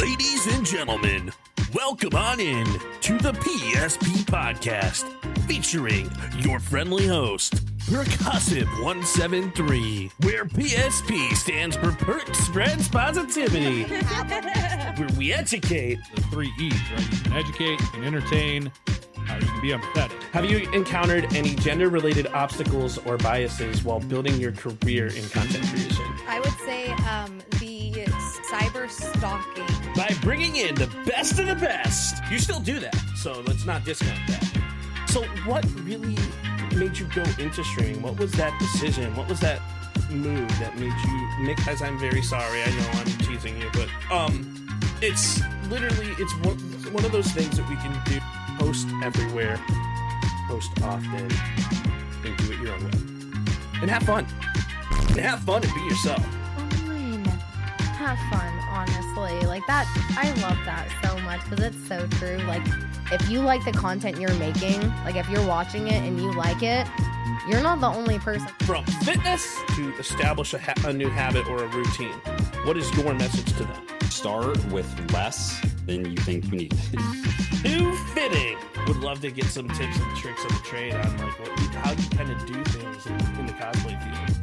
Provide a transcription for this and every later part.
Ladies and gentlemen, welcome on in to the PSP Podcast, featuring your friendly host, Perc 173, where PSP stands for Perc Spreads Positivity, where we educate. The 3 E's, right? You can educate, you can entertain, you can be empathetic. Have you encountered any gender-related obstacles or biases while building your career in content creation? I would say the cyber stalking. By bringing in the best of the best. You still do that, so let's not discount that. So what really made you go into streaming? What was that decision? What was that move that made you, Nick, as I'm very sorry, I know I'm teasing you, but it's literally, it's one of those things that we can do, post everywhere, post often, and do it your own way. And have fun. And have fun and be yourself. Fine. Have fun, honestly. Like that, I love that so much because it's so true. Like, if you like the content you're making, like if you're watching it and you like it, you're not the only person. From fitness to establish a new habit or a routine, what is your message to them? Start with less than you think you need. Too fitting. Would love to get some tips and tricks of the trade on like how you kind of do things in the cosplay field.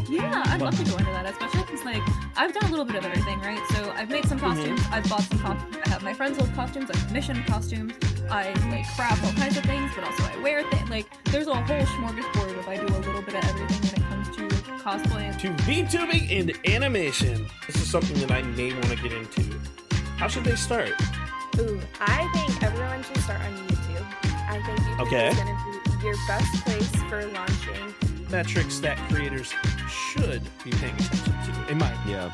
Yeah, I'd love to go into that, especially because like I've done a little bit of everything, right? So I've made some costumes, I've bought some costumes, I have my friends' old costumes, I've commissioned costumes, I like craft all kinds of things, but also I wear things. Like there's a whole smorgasbord if I do a little bit of everything when it comes to cosplay. To VTubing and animation. This is something that I may want to get into. How should they start? Ooh, I think everyone should start on YouTube. I think YouTube is going to be your best place for launching metrics that creators should be paying attention to, in my opinion.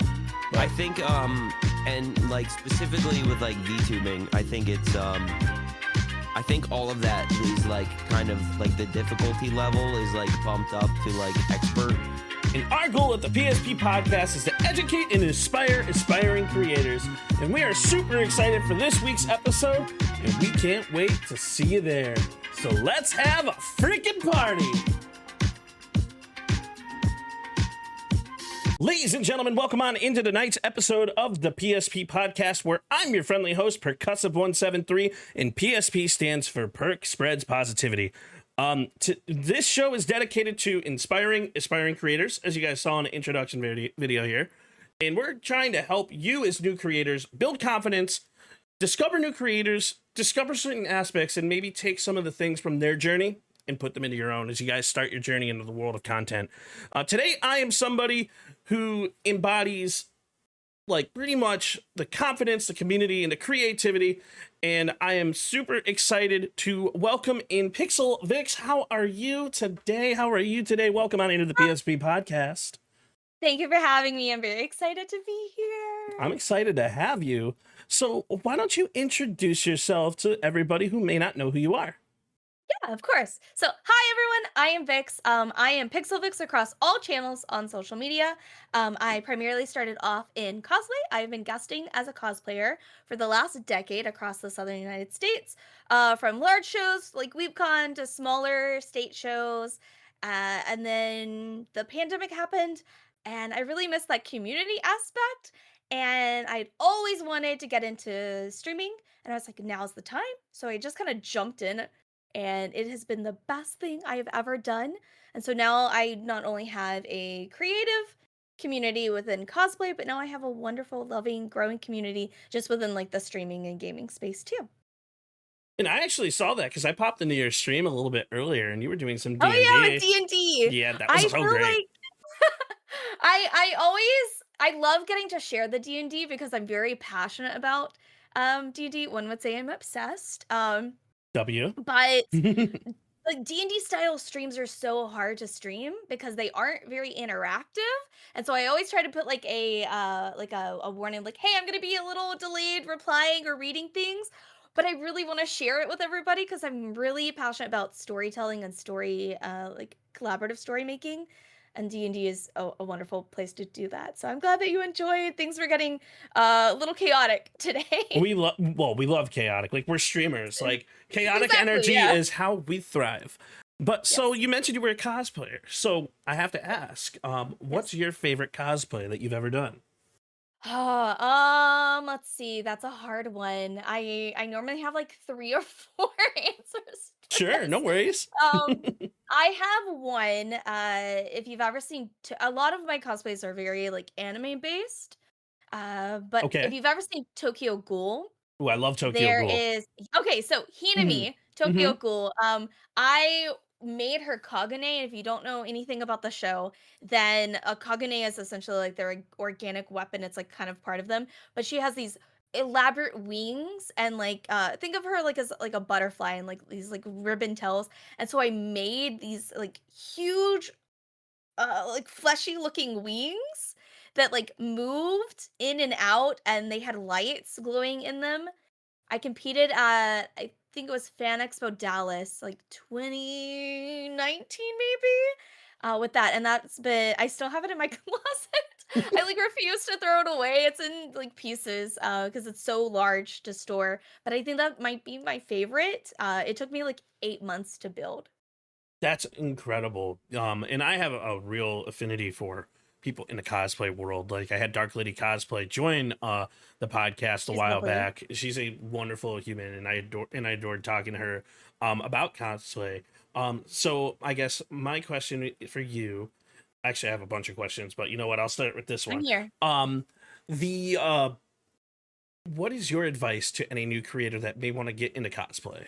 Yeah. I think, and like specifically with like VTubing, I think it's, I think all of that is like kind of like the difficulty level is like bumped up to like expert. And our goal at the PSP Podcast is to educate and inspire aspiring creators. And we are super excited for this week's episode, and we can't wait to see you there. So let's have a freaking party! Ladies and gentlemen, welcome on into tonight's episode of the PSP Podcast, where I'm your friendly host, Perc 173, and PSP stands for Perc Spreads Positivity. This show is dedicated to inspiring aspiring creators, as you guys saw in the introduction video here, and we're trying to help you as new creators build confidence, discover new creators, discover certain aspects, and maybe take some of the things from their journey and put them into your own as you guys start your journey into the world of content. Today, I am somebody who embodies like pretty much the confidence, the community, and the creativity. And I am super excited to welcome in Pixelvixx. How are you today? Welcome on into the PSP Podcast. Thank you for having me. I'm very excited to be here. I'm excited to have you. So why don't you introduce yourself to everybody who may not know who you are? Yeah, of course. So, hi everyone, I am Vix. I am Pixelvixx across all channels on social media. I primarily started off in cosplay. I've been guesting as a cosplayer for the last decade across the southern United States, from large shows like WeebCon to smaller state shows. And then the pandemic happened, and I really missed that community aspect. And I'd always wanted to get into streaming, and I was like, now's the time. So I just kind of jumped in. And it has been the best thing I have ever done. And so now I not only have a creative community within cosplay, but now I have a wonderful, loving, growing community just within like the streaming and gaming space too. And I actually saw that because I popped into your stream a little bit earlier and you were doing some D&D. Oh yeah, with D&D. Yeah, that was so great. Like I love getting to share the D&D because I'm very passionate about D&D. One would say I'm obsessed. But like D&D style streams are so hard to stream because they aren't very interactive, and so I always try to put like a warning, like, hey, I'm gonna be a little delayed replying or reading things, but I really want to share it with everybody because I'm really passionate about storytelling and story like collaborative story making. And D&D is a wonderful place to do that. So I'm glad that you enjoyed. Things were getting a little chaotic today. We love chaotic. Like, we're streamers. Like, chaotic energy is how we thrive. But so you mentioned you were a cosplayer. So I have to ask, what's your favorite cosplay that you've ever done? Let's see. That's a hard one. I normally have like 3 or 4 answers to Sure, no this. worries. Um, I have one. If you've ever seen, a lot of my cosplays are very like anime based. But if Okay. you've ever seen Tokyo Ghoul, Ooh, I love Tokyo there Ghoul. is okay. So Hmm. Hinami, Hmm. Tokyo Ghoul. I made her Kagune. If you don't know anything about the show, then a Kagune is essentially like their organic weapon. It's like kind of part of them, but she has these elaborate wings and like think of her like as like a butterfly and like these like ribbon tails. And so I made these like huge like fleshy looking wings that like moved in and out and they had lights glowing in them. I competed at I think it was Fan Expo Dallas like 2019 maybe with that, and that's been I still have it in my closet. I like refuse to throw it away. It's in like pieces because it's so large to store, but I think that might be my favorite. It took me like 8 months to build. That's incredible. And I have a real affinity for people in the cosplay world. Like I had Dark Lady Cosplay join the podcast a She's while lovely. back. She's a wonderful human, and I adored talking to her about cosplay. So I guess my question for you, actually I have a bunch of questions, but you know what? I'll start with this I'm one. here. The what is your advice to any new creator that may want to get into cosplay?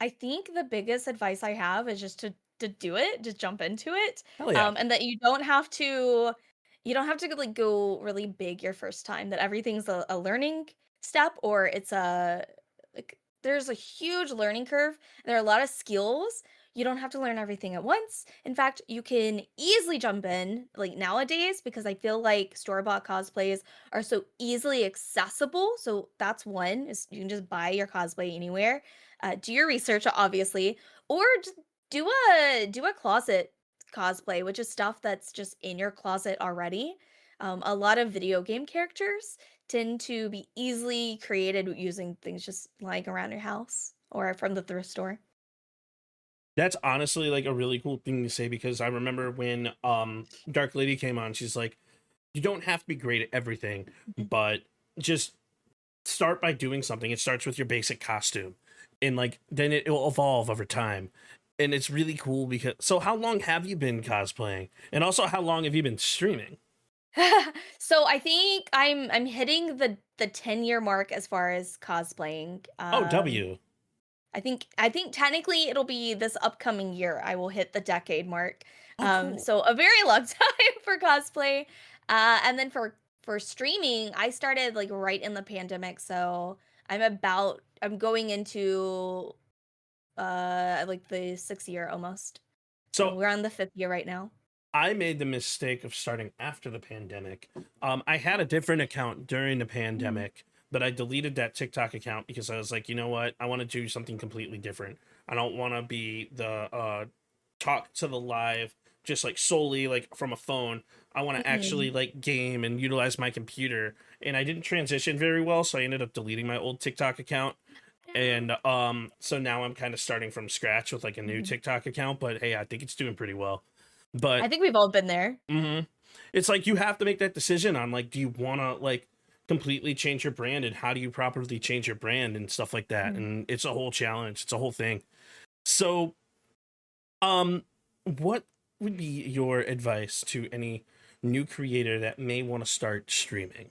I think the biggest advice I have is just to do it, just jump into it. Hell yeah. And that you don't have to like go really big your first time, that everything's a learning step or it's a like there's a huge learning curve. There are a lot of skills. You don't have to learn everything at once. In fact, you can easily jump in like nowadays because I feel like store-bought cosplays are so easily accessible. So that's one is you can just buy your cosplay anywhere. Do your research, obviously, or just do a closet cosplay, which is stuff that's just in your closet already. A lot of video game characters tend to be easily created using things just lying around your house or from the thrift store. That's honestly like a really cool thing to say because I remember when Dark Lady came on, she's like, you don't have to be great at everything, Mhm. but just start by doing something. It starts with your basic costume. And like then it will evolve over time. And it's really cool because so how long have you been cosplaying? And also how long have you been streaming? So I think I'm hitting the 10-year mark as far as cosplaying. Oh, W. I think technically it'll be this upcoming year I will hit the decade mark. Oh, cool. So a very long time for cosplay. And then for streaming, I started like right in the pandemic, so I'm going into like the 6th year almost. So So we're on the 5th year right now. I made the mistake of starting after the pandemic. I had a different account during the pandemic, but I deleted that TikTok account because I was like, you know what? I want to do something completely different. I don't want to be the talk to the live just like solely like from a phone. I want to Mhm. actually like game and utilize my computer. And I didn't transition very well, so I ended up deleting my old TikTok account. And so now I'm kind of starting from scratch with like a new Mhm. TikTok account, but hey, I think it's doing pretty well. I But think we've all been there. it's like you have to make that decision on like, do you want to like completely change your brand and how do you properly change your brand and stuff like that? Mhm. And it's a whole challenge. It's a whole thing. So, um, what would be your advice to any new creator that may want to start streaming?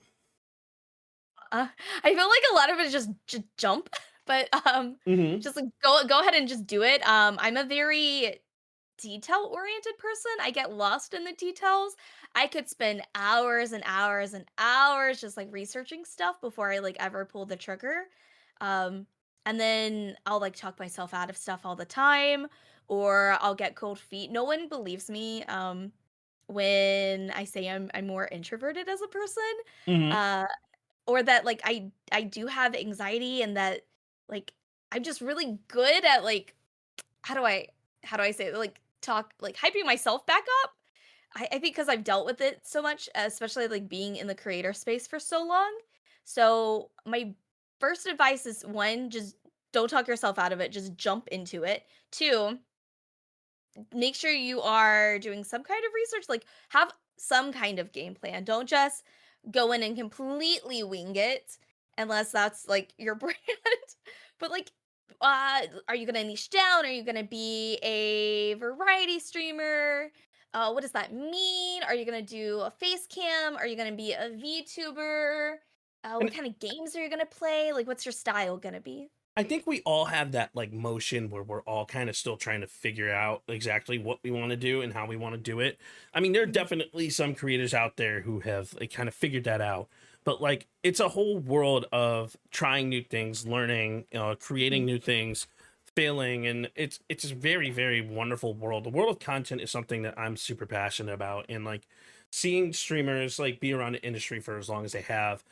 I feel like a lot of it is just jump, but Mm-hmm. just like go ahead and just do it. I'm a very detail oriented person. I get lost in the details. I could spend hours and hours and hours just like researching stuff before I like ever pull the trigger. Um and then I'll like talk myself out of stuff all the time or I'll get cold feet. No one believes me when I say I'm more introverted as a person. Mm-hmm. Uh or that like I do have anxiety and that like I'm just really good at like how do I how do I say it? Like talk like hyping myself back up. I think because I've dealt with it so much, especially like being in the creator space for so long. So my first advice is one, just don't talk yourself out of it. Just jump into it. Two, make sure you are doing some kind of research. Like have some kind of game plan. Don't just go in and completely wing it unless that's like your brand. But like are you gonna niche down? Are you gonna be a variety streamer? What does that mean? Are you gonna do a face cam? Are you gonna be a VTuber? What And kind of games are you gonna play? Like, what's your style gonna be? I think we all have that like motion where we're all kind of still trying to figure out exactly what we want to do and how we want to do it. I mean, there are definitely some creators out there who have like kind of figured that out, but like it's a whole world of trying new things, learning, creating new things, failing, and it's a very very wonderful world. The world of content is something that I'm super passionate about, and like seeing streamers like be around the industry for as long as they have,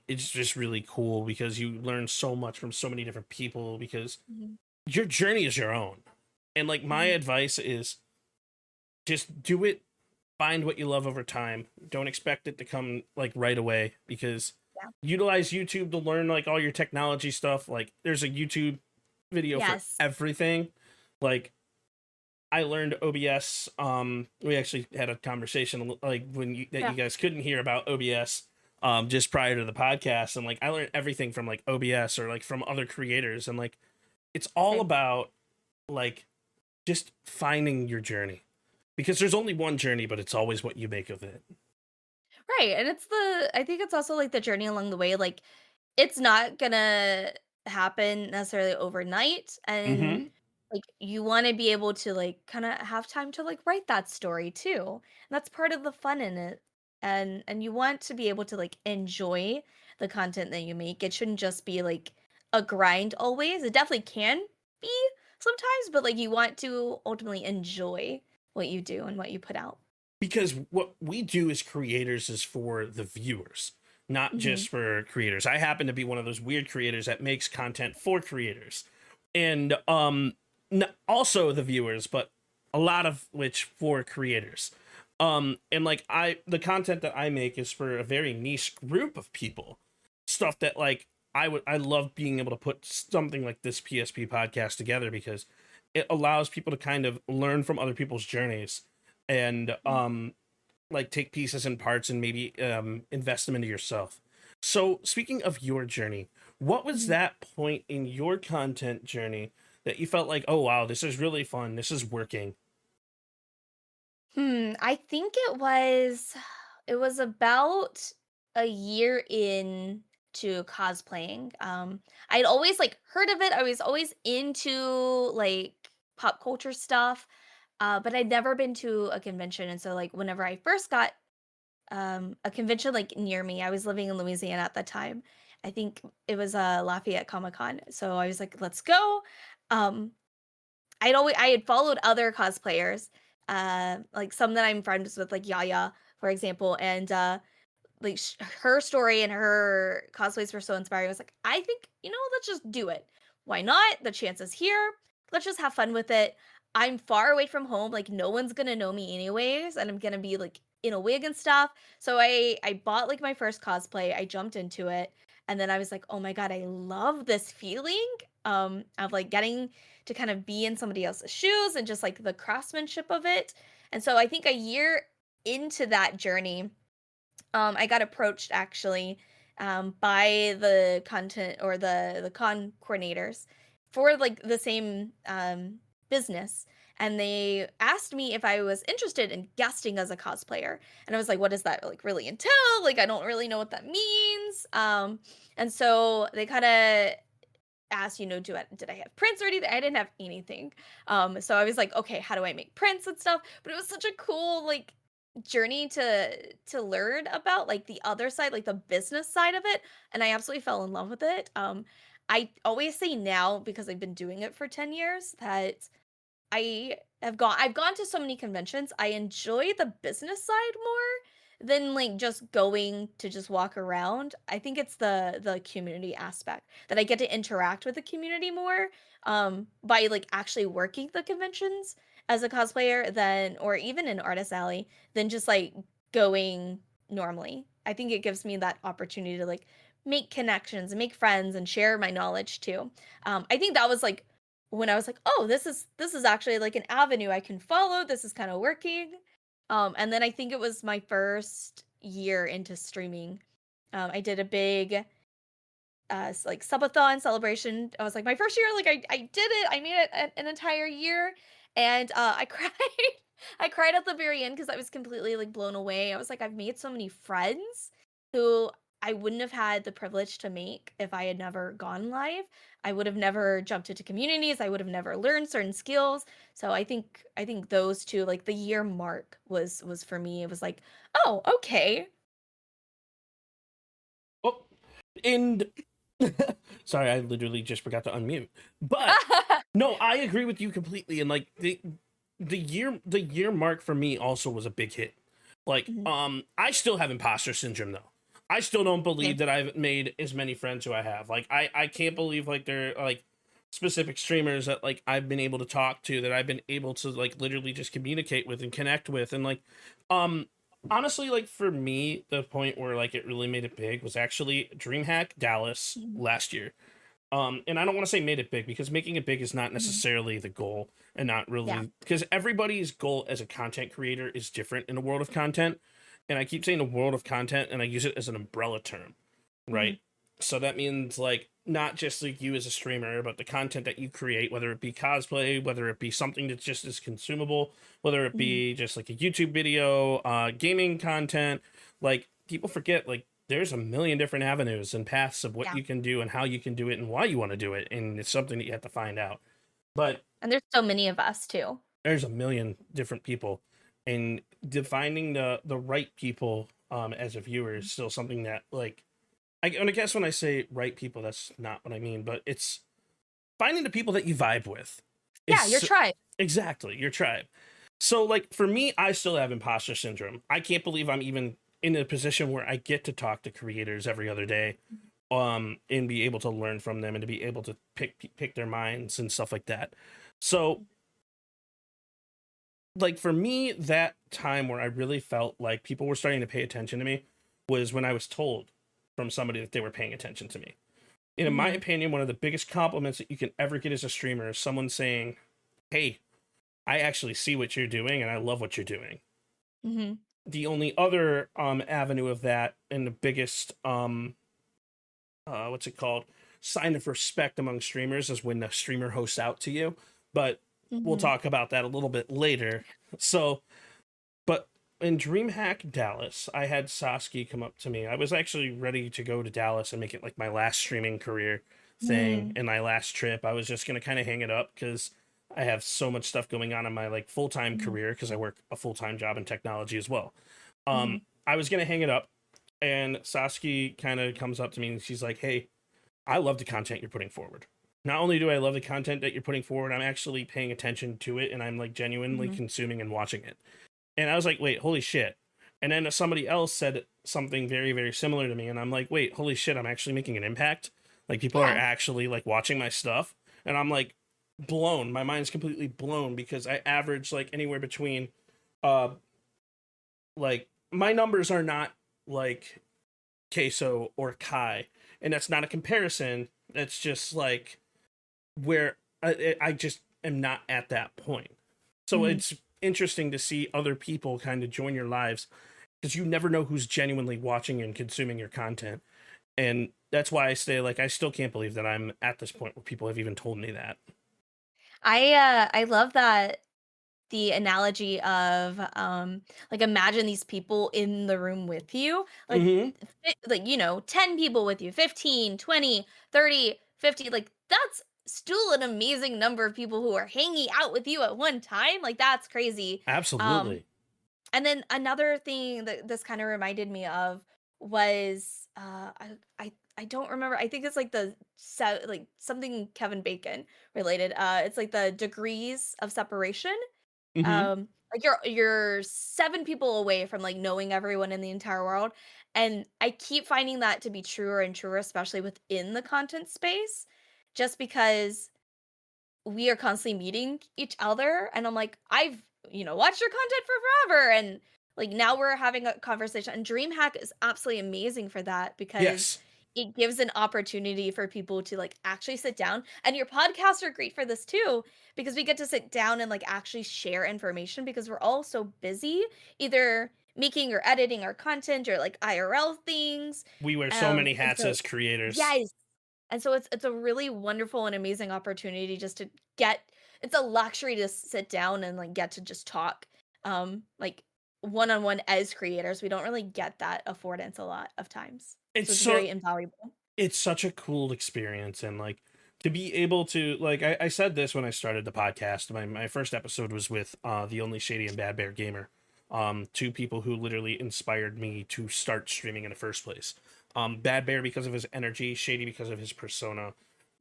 it's just really cool because you learn so much from so many different people because Mhm. your journey is your own. And like my Mhm. advice is just do it, find what you love over time. Don't expect it to come like right away because Yeah. utilize YouTube to learn like all your technology stuff. Like there's a YouTube video for Yes. everything. Like I learned OBS. We actually had a conversation like when you that Yeah. you guys couldn't hear about OBS just prior to the podcast, and like I learned everything from like OBS or like from other creators, and like it's all Same. about like just finding your journey because there's only one journey, but it's always what you make of it. Right. And I think it's also like the journey along the way. Like, it's not gonna happen necessarily overnight. And Mm-hmm. like, you want to be able to like kind of have time to like write that story too. And that's part of the fun in it. And you want to be able to like enjoy the content that you make. It shouldn't just be like a grind always. It definitely can be sometimes, but like you want to ultimately enjoy what you do and what you put out. Because what we do as creators is for the viewers, not Hmm. just for creators. I happen to be one of those weird creators that makes content for creators, and also the viewers, but a lot of which for creators. And like the content that I make is for a very niche group of people, stuff that like I love being able to put something like this PSP podcast together because it allows people to kind of learn from other people's journeys and like take pieces and parts and maybe invest them into yourself. So speaking of your journey, what was that point in your content journey that you felt like, oh wow, this is really fun, this is working? I think it was about a year in to cosplaying. I'd always like heard of it. I was always into like pop culture stuff, but I'd never been to a convention. And so like whenever I first got a convention like near me, I was living in Louisiana at the time. I think it was Lafayette Comic Con. So I was like, let's go. Um, I had followed other cosplayers, like some that I'm friends with, like Yaya, for example, and like her story and her cosplays were so inspiring. I was like, I think let's just do it. Why not? The chance is here. Let's just have fun with it. I'm far away from home, like no one's gonna know me anyways, and I'm gonna be like in a wig and stuff. So I bought like my first cosplay. I jumped into it, and then I was like, oh my god, I love this feeling of like getting to kind of be in somebody else's shoes and just like the craftsmanship of it. And so I think a year into that journey, I got approached actually by the content or the con coordinators for like the same business. And they asked me if I was interested in guesting as a cosplayer. And I was like, what does that like really entail? Like, I don't really know what that means. And so they kind of asked, did I have prints or anything? I didn't have anything. So I was like, okay, how do I make prints and stuff? But it was such a cool like journey to learn about like the other side, like the business side of it, and I absolutely fell in love with it. I always say now because I've been doing it for 10 years that I've gone to so many conventions. I enjoy the business side more than like just going to just walk around. I think it's the community aspect that I get to interact with the community more by like actually working the conventions as a cosplayer than or even an artist alley than just like going normally. I think it gives me that opportunity to like make connections and make friends and share my knowledge too. I think that was like when I was like, "Oh, this is actually like an avenue I can follow. This is kind of working." And then I think it was my first year into streaming. I did a big like subathon celebration. I was like, my first year, like I did it. I made it an entire year, and I cried. I cried at the very end because I was completely like blown away. I was like, I've made so many friends who I wouldn't have had the privilege to make if I had never gone live. I would have never jumped into communities. I would have never learned certain skills. So I think those two, like the year mark was for me. It was like, oh, okay. Oh, and sorry, I literally just forgot to unmute. But no, I agree with you completely. And like the year mark for me also was a big hit. Like, I still have imposter syndrome though. I still don't believe that I've made as many friends who I have. Like, I can't believe like there are like specific streamers that like I've been able to talk to, that I've been able to like literally just communicate with and connect with. And like, honestly, like for me, the point where like it really made it big was actually DreamHack Dallas last year. And I don't want to say made it big, because making it big is not necessarily the goal, and not really, because everybody's goal as a content creator is different in the world of content. And I keep saying the world of content, and I use it as an umbrella term, right? So that means like not just like you as a streamer, but the content that you create, whether it be cosplay, whether it be something that's just as consumable, whether it be just like a YouTube video, gaming content. Like, people forget, like, there's a million different avenues and paths of what you can do and how you can do it and why you want to do it. And it's something that you have to find out. And there's so many of us too. There's a million different people, and defining the right people as a viewer is still something that, like, I guess when I say right people, that's not what I mean, but it's finding the people that you vibe with. Yeah, your tribe. Exactly, your tribe. So, like, for me, I still have imposter syndrome. I can't believe I'm even in a position where I get to talk to creators every other day, and be able to learn from them and to be able to pick their minds and stuff like that. So, like, for me, that time where I really felt like people were starting to pay attention to me was when I was told from somebody that they were paying attention to me. And in my opinion, one of the biggest compliments that you can ever get as a streamer is someone saying, hey, I actually see what you're doing and I love what you're doing. The only other avenue of that, and the biggest what's it called, sign of respect among streamers, is when the streamer hosts out to you. But we'll talk about that a little bit later. So, but in DreamHack Dallas, I had Saskia come up to me. I was actually ready to go to Dallas and make it like my last streaming career thing and my last trip. I was just going to kind of hang it up because I have so much stuff going on in my like full-time career, because I work a full-time job in technology as well. I was going to hang it up, and Saskia kind of comes up to me and she's like, hey, I love the content you're putting forward. Not only do I love the content that you're putting forward, I'm actually paying attention to it, and I'm like genuinely consuming and watching it. And I was like, wait, holy shit. And then somebody else said something very, very similar to me, and I'm like, wait, holy shit, I'm actually making an impact. Like, people are actually like watching my stuff. And I'm like blown. My mind's completely blown, because I average like anywhere between like, my numbers are not like Queso or Kai, and that's not a comparison. That's just like where I just am not at that point. So it's interesting to see other people kind of join your lives, because you never know who's genuinely watching and consuming your content. And that's why I say, like, I still can't believe that I'm at this point where people have even told me that. I love that, the analogy of like, imagine these people in the room with you, like like, you know, 10 people with you, 15, 20, 30, 50, like, that's still an amazing number of people who are hanging out with you at one time. Like, that's crazy. Absolutely. And then another thing that this kind of reminded me of was I don't remember. I think it's like like something Kevin Bacon related. It's like the degrees of separation. Like, you're 7 people away from like knowing everyone in the entire world, and I keep finding that to be truer and truer, especially within the content space, just because we are constantly meeting each other, and I'm like, I've watched your content for forever, and like now we're having a conversation. And DreamHack is absolutely amazing for that, because it gives an opportunity for people to like actually sit down, and your podcasts are great for this too, because we get to sit down and like actually share information, because we're all so busy either making or editing our content or like IRL things. We wear so many And hats so as creators. yes. And so it's a really wonderful and amazing opportunity just to get it's a luxury to sit down and like get to just talk like one-on-one as creators. We don't really get that affordance a lot of times. It's So it's so very invaluable. it's such a cool experience, and like to be able to like I said this when I started the podcast. My first episode was with the Only Shady and Bad Bear Gamer, two people who literally inspired me to start streaming in the first place. Bad Bear because of his energy, Shady because of his persona,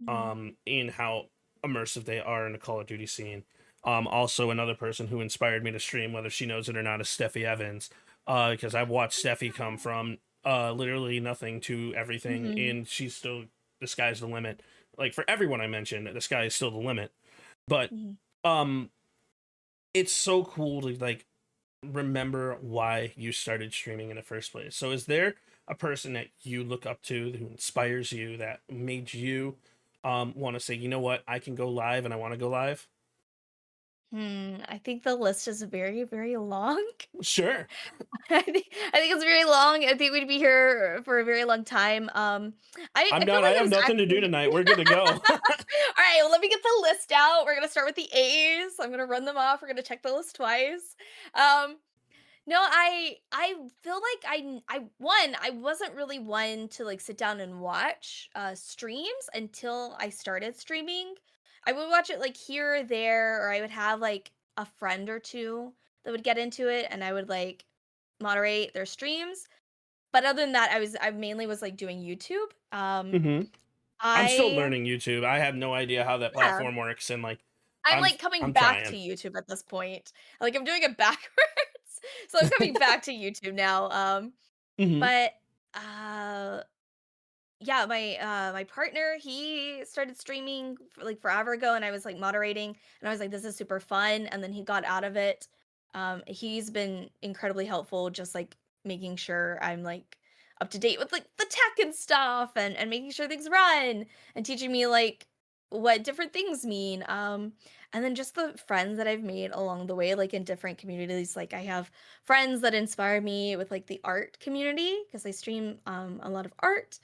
in how immersive they are in the Call of Duty scene. Also another person who inspired me to stream, whether she knows it or not, is Steffi Evans, because I've watched Steffi come from literally nothing to everything, and she's still, the sky's the limit. Like for everyone I mentioned, the sky is still the limit. But it's so cool to like remember why you started streaming in the first place. So is there a person that you look up to who inspires you, that made you want to say, you know what, I can go live and I want to go live? I think the list is very, very long. Sure. I think it's very long. I think we'd be here for a very long time. I I'm feel down. like I it have was nothing to do actually tonight. We're good to go. All right, well, let me get the list out. We're gonna start with the A's. I'm gonna run them off. We're gonna check the list twice. Um, no, I feel like I wasn't really one to like sit down and watch streams until I started streaming. I would watch it like here or there, or I would have like a friend or two that would get into it, and I would like moderate their streams. But other than that, I mainly was like doing YouTube. hmm I'm still I learning YouTube. I have no idea how that Yeah, platform works, and like I'm I'm like coming I'm back to trying. YouTube at this point. Like I'm doing it backwards. So I'm coming back to YouTube now. hmm But uh yeah, my partner, he started streaming like forever ago, and I was like moderating, and I was like, this is super fun. And then he got out of it. He's been incredibly helpful, just like making sure I'm like up to date with like the tech and stuff, and making sure things run, and teaching me like what different things mean. And then just the friends that I've made along the way, like in different communities. Like I have friends that inspire me with like the art community because I stream a lot of art,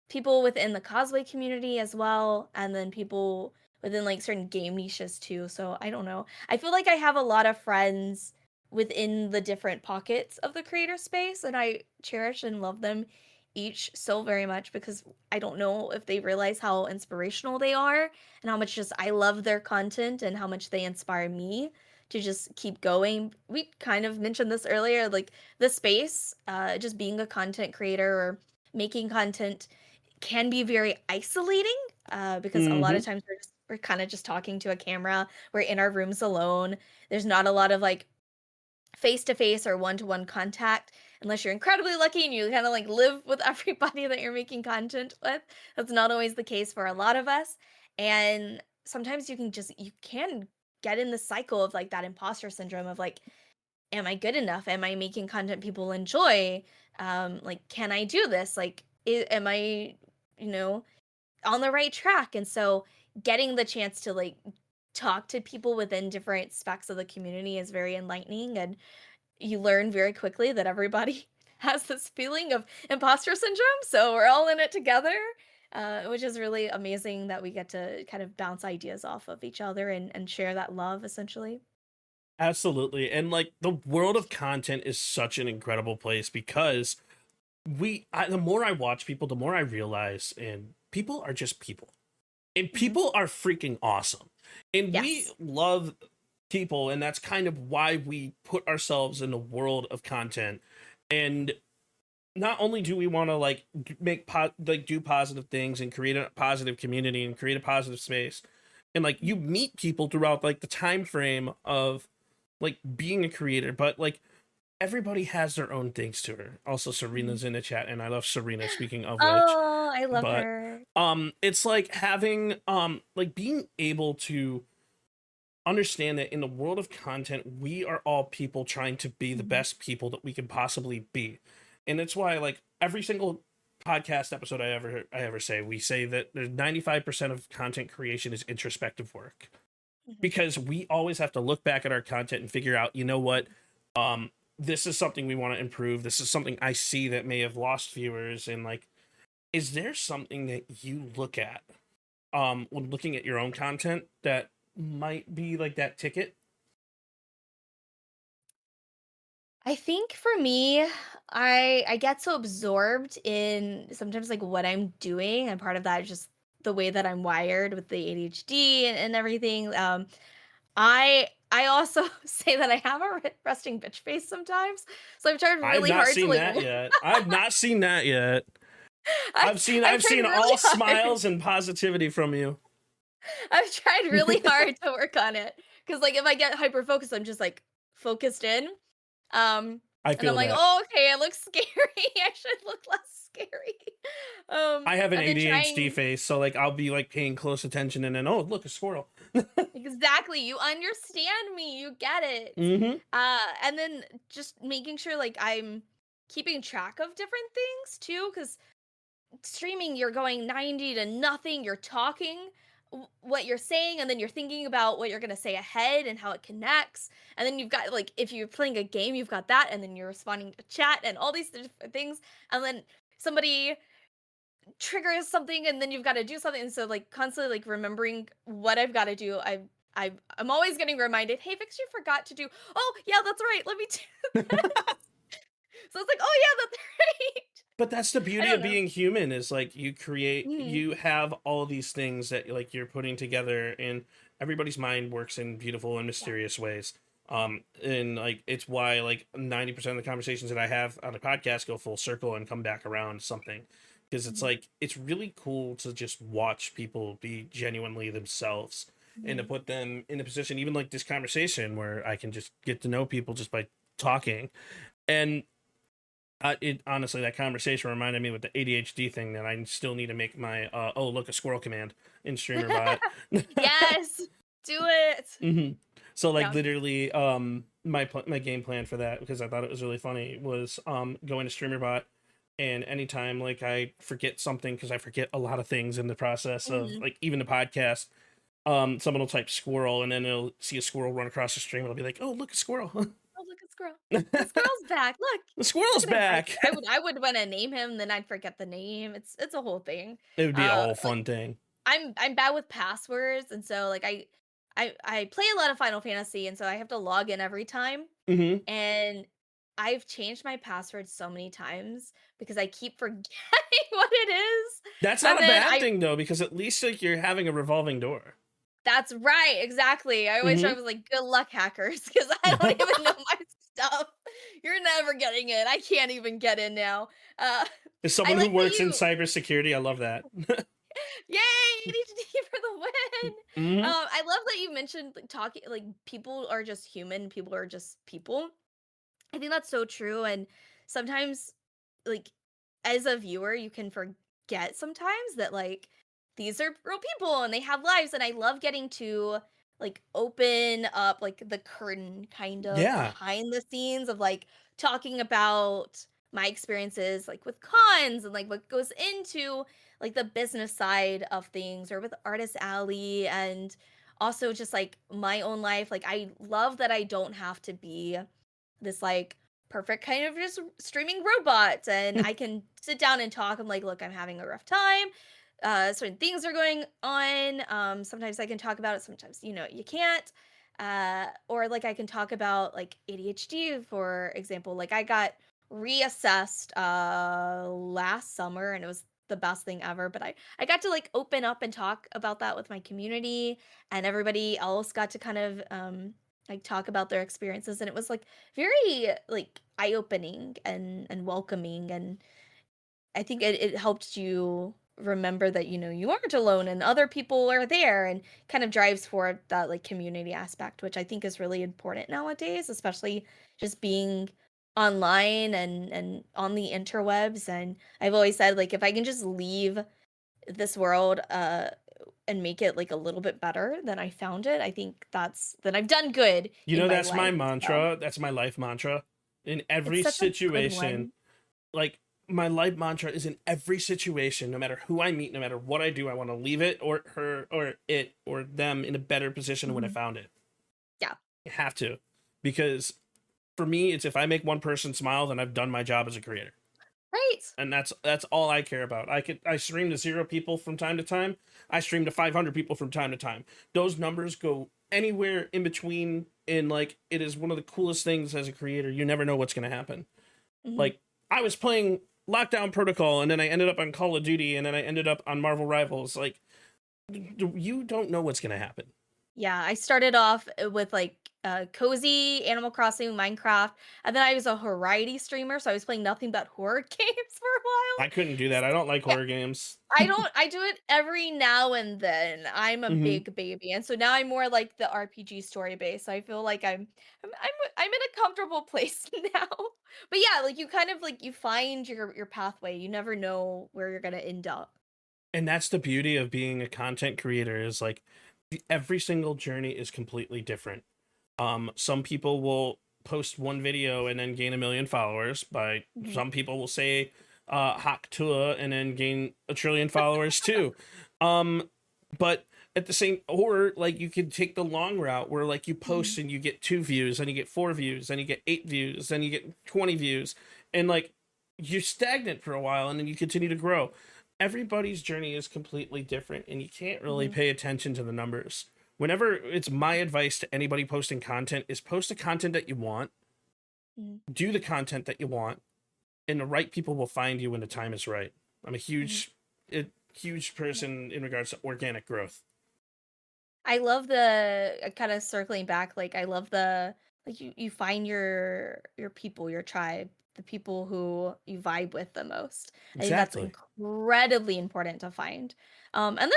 people within the cosplay community as well, and then people within like certain game niches too. So I don't know. I feel like I have a lot of friends within the different pockets of the creator space, and I cherish and love them each so very much because I don't know if they realize how inspirational they are and how much just I love their content and how much they inspire me to just keep going. We kind of mentioned this earlier, like the space, just being a content creator or making content can be very isolating because a lot hmm of times we're kind of just talking to a camera. We're in our rooms alone. There's not a lot of like face to face or one to one contact unless you're incredibly lucky and you kind of like live with everybody that you're making content with. That's not always the case for a lot of us. And sometimes you can get in the cycle of like that imposter syndrome of like, am I good enough? Am I making content people enjoy? Like, can I do this? Like, am I, you know, on the right track? And so getting the chance to like talk to people within different specs of the community is very enlightening, and you learn very quickly that everybody has this feeling of imposter syndrome, so we're all in it together, which is really amazing that we get to kind of bounce ideas off of each other and share that love essentially. Absolutely. And like the world of content is such an incredible place because the more I watch people, the more I realize, and people are just people. And Mhm. people are freaking awesome. And we Yes. love people, and that's kind of why we put ourselves in the world of content. And not only do we want to like do positive things and create a positive community and create a positive space, and like you meet people throughout like the time frame of like being a creator, but like everybody has their own things to her. Also, Mhm. Serena's in the chat, and I love Serena, speaking of which. Oh, I love But her. it's like having like being able to understand that in the world of content, we are all people trying to be the Mhm. best people that we can possibly be. And that's why like every single podcast episode I ever say, we say that there's 95% of content creation is introspective work, Mhm. because we always have to look back at our content and figure out, you know what, this is something we want to improve. This is something I see that may have lost viewers. And like, is there something that you look at when looking at your own content that might be like that ticket? I think for me, I get so absorbed in sometimes like what I'm doing, and part of that is just the way that I'm wired with the ADHD and everything. I also say that I have a resting bitch face sometimes, so I've tried I've really not hard seen to like. that yet. I've not seen that yet. I've seen tried really all hard. smiles and positivity from you. I've tried really hard to work on it because like if I get hyper focused, I'm just like focused in. I And feel I'm like, that. oh, okay, it looks scary. I should look less scary. I have an I've been ADHD trying face, so like I'll be like paying close attention, and then look, a squirrel. exactly. You understand me. You get it. Mm-hmm. And then just making sure like I'm keeping track of different things too, because streaming, you're going 90 to nothing. You're talking what you're saying, and then you're thinking about what you're going to say ahead and how it connects. And then you've got like if you're playing a game, you've got that, and then you're responding to chat and all these different things. And then somebody triggers something, and then you've got to do something. And so like constantly like remembering what I've got to do. I'm always getting reminded, hey Vix, you forgot to do. Oh yeah, that's right. Let me do that. So it's like, oh yeah, that's right. But that's the beauty don't of know. being human, is like you create, Mhm. you have all these things that like you're putting together, and everybody's mind works in beautiful and mysterious ways. And like it's why like 90% of the conversations that I have on a podcast go full circle and come back around to something, because it's Mhm. like it's really cool to just watch people be genuinely themselves and to Mhm. put them in a position, even like this conversation, where I can just get to know people just by talking. And it honestly, that conversation reminded me with the ADHD thing that I still need to make my oh look, a squirrel command in StreamerBot. Yes, do it. Hmm. So like Yeah. literally, my game plan for that, because I thought it was really funny, was going to StreamerBot, and anytime like I forget something, because I forget a lot of things in the process of Mhm. like even the podcast, someone will type squirrel, and then they'll see a squirrel run across the stream, and I'll be like, oh look, a squirrel. Oh, look, a squirrel. The squirrel's back. Look. The squirrel's Look at him. back. I would want to name him, then I'd forget the name. It's a whole thing. It would be a whole Like fun thing. I'm bad with passwords, and so like I play a lot of Final Fantasy, and so I have to log in every time. Hmm. And I've changed my password so many times because I keep forgetting what it is. That's not And a then bad I thing though, because at least like you're having a revolving door. That's right, exactly. I always try Mhm. was like, good luck, hackers, because I don't even know my stuff. You're never getting in. I can't even get in now. Uh, As I someone who like that works in you. cybersecurity, I love that. Yay, ADHD for the win. Hmm. I love that you mentioned like talking like people are just human, people are just people. I think that's so true. And sometimes like as a viewer, you can forget sometimes that like these are real people and they have lives. And I love getting to like open up like the curtain kind of Yeah. behind the scenes of like talking about my experiences like with cons and like what goes into like the business side of things or with Artist Alley, and also just like my own life. Like I love that I don't have to be this like perfect kind of just streaming robot, and I can sit down and talk. I'm like, look, I'm having a rough time. Certain things are going on. Sometimes I can talk about it, sometimes you can't. Or like I can talk about like ADHD, for example. Like I got reassessed last summer, and it was the best thing ever. But I got to like open up and talk about that with my community, and everybody else got to kind of like talk about their experiences, and it was like very like eye-opening and welcoming. And I think it helped you remember that you aren't alone and other people are there, and kind of drives forward that like community aspect, which I think is really important nowadays, especially just being online and on the interwebs. And I've always said like if I can just leave this world and make it like a little bit better than I found it, I think then I've done good You in know, my that's my life. So mantra. That's my life mantra. In every it's such a good situation, one. like my life mantra is in every situation, no matter who I meet, no matter what I do, I want to leave it or her or it or them in a better position than when I Mhm. found it. Yeah. I have to. Because for me, it's if I make one person smile, then I've done my job as a creator. Right. And that's all I care about. I stream to 0 people from time to time. I stream to 500 people from time to time. Those numbers go anywhere in between, and like it is one of the coolest things as a creator. You never know what's going to happen. Mhm. Like I was playing Lockdown Protocol, and then I ended up on Call of Duty, and then I ended up on Marvel Rivals. Like you don't know what's going to happen. Yeah, I started off with like cozy Animal Crossing, Minecraft, and then I was a variety streamer, so I was playing nothing but horror games for a while. I couldn't do that. I don't like Yeah. horror games. I do it every now and then. I'm a Mhm. big baby, and so now I'm more like the RPG story base. So I feel like I'm in a comfortable place now. But yeah, like you kind of like you find your pathway. You never know where you're gonna end up. And that's the beauty of being a content creator, is like every single journey is completely different. Some people will post one video and then gain 1 million followers. Mhm. Some people will say Hak Tua and then gain 1 trillion followers too. But at the same, or like you could take the long route where like you post and you get 2 views, and you get 4 views, and you get 8 views, then you get 20 views, and like you're stagnant for a while, and then you continue to grow. Everybody's journey is completely different, and you can't really pay attention to the numbers. Whenever it's my advice to anybody posting content is post the content that you want, Mhm. do the content that you want, and the right people will find you when the time is right. I'm a huge person in regards to organic growth. I love the kind of circling back. Like I love the like you find your people, your tribe, the people who you vibe with the most. I think that's Exactly. incredibly important to find. And then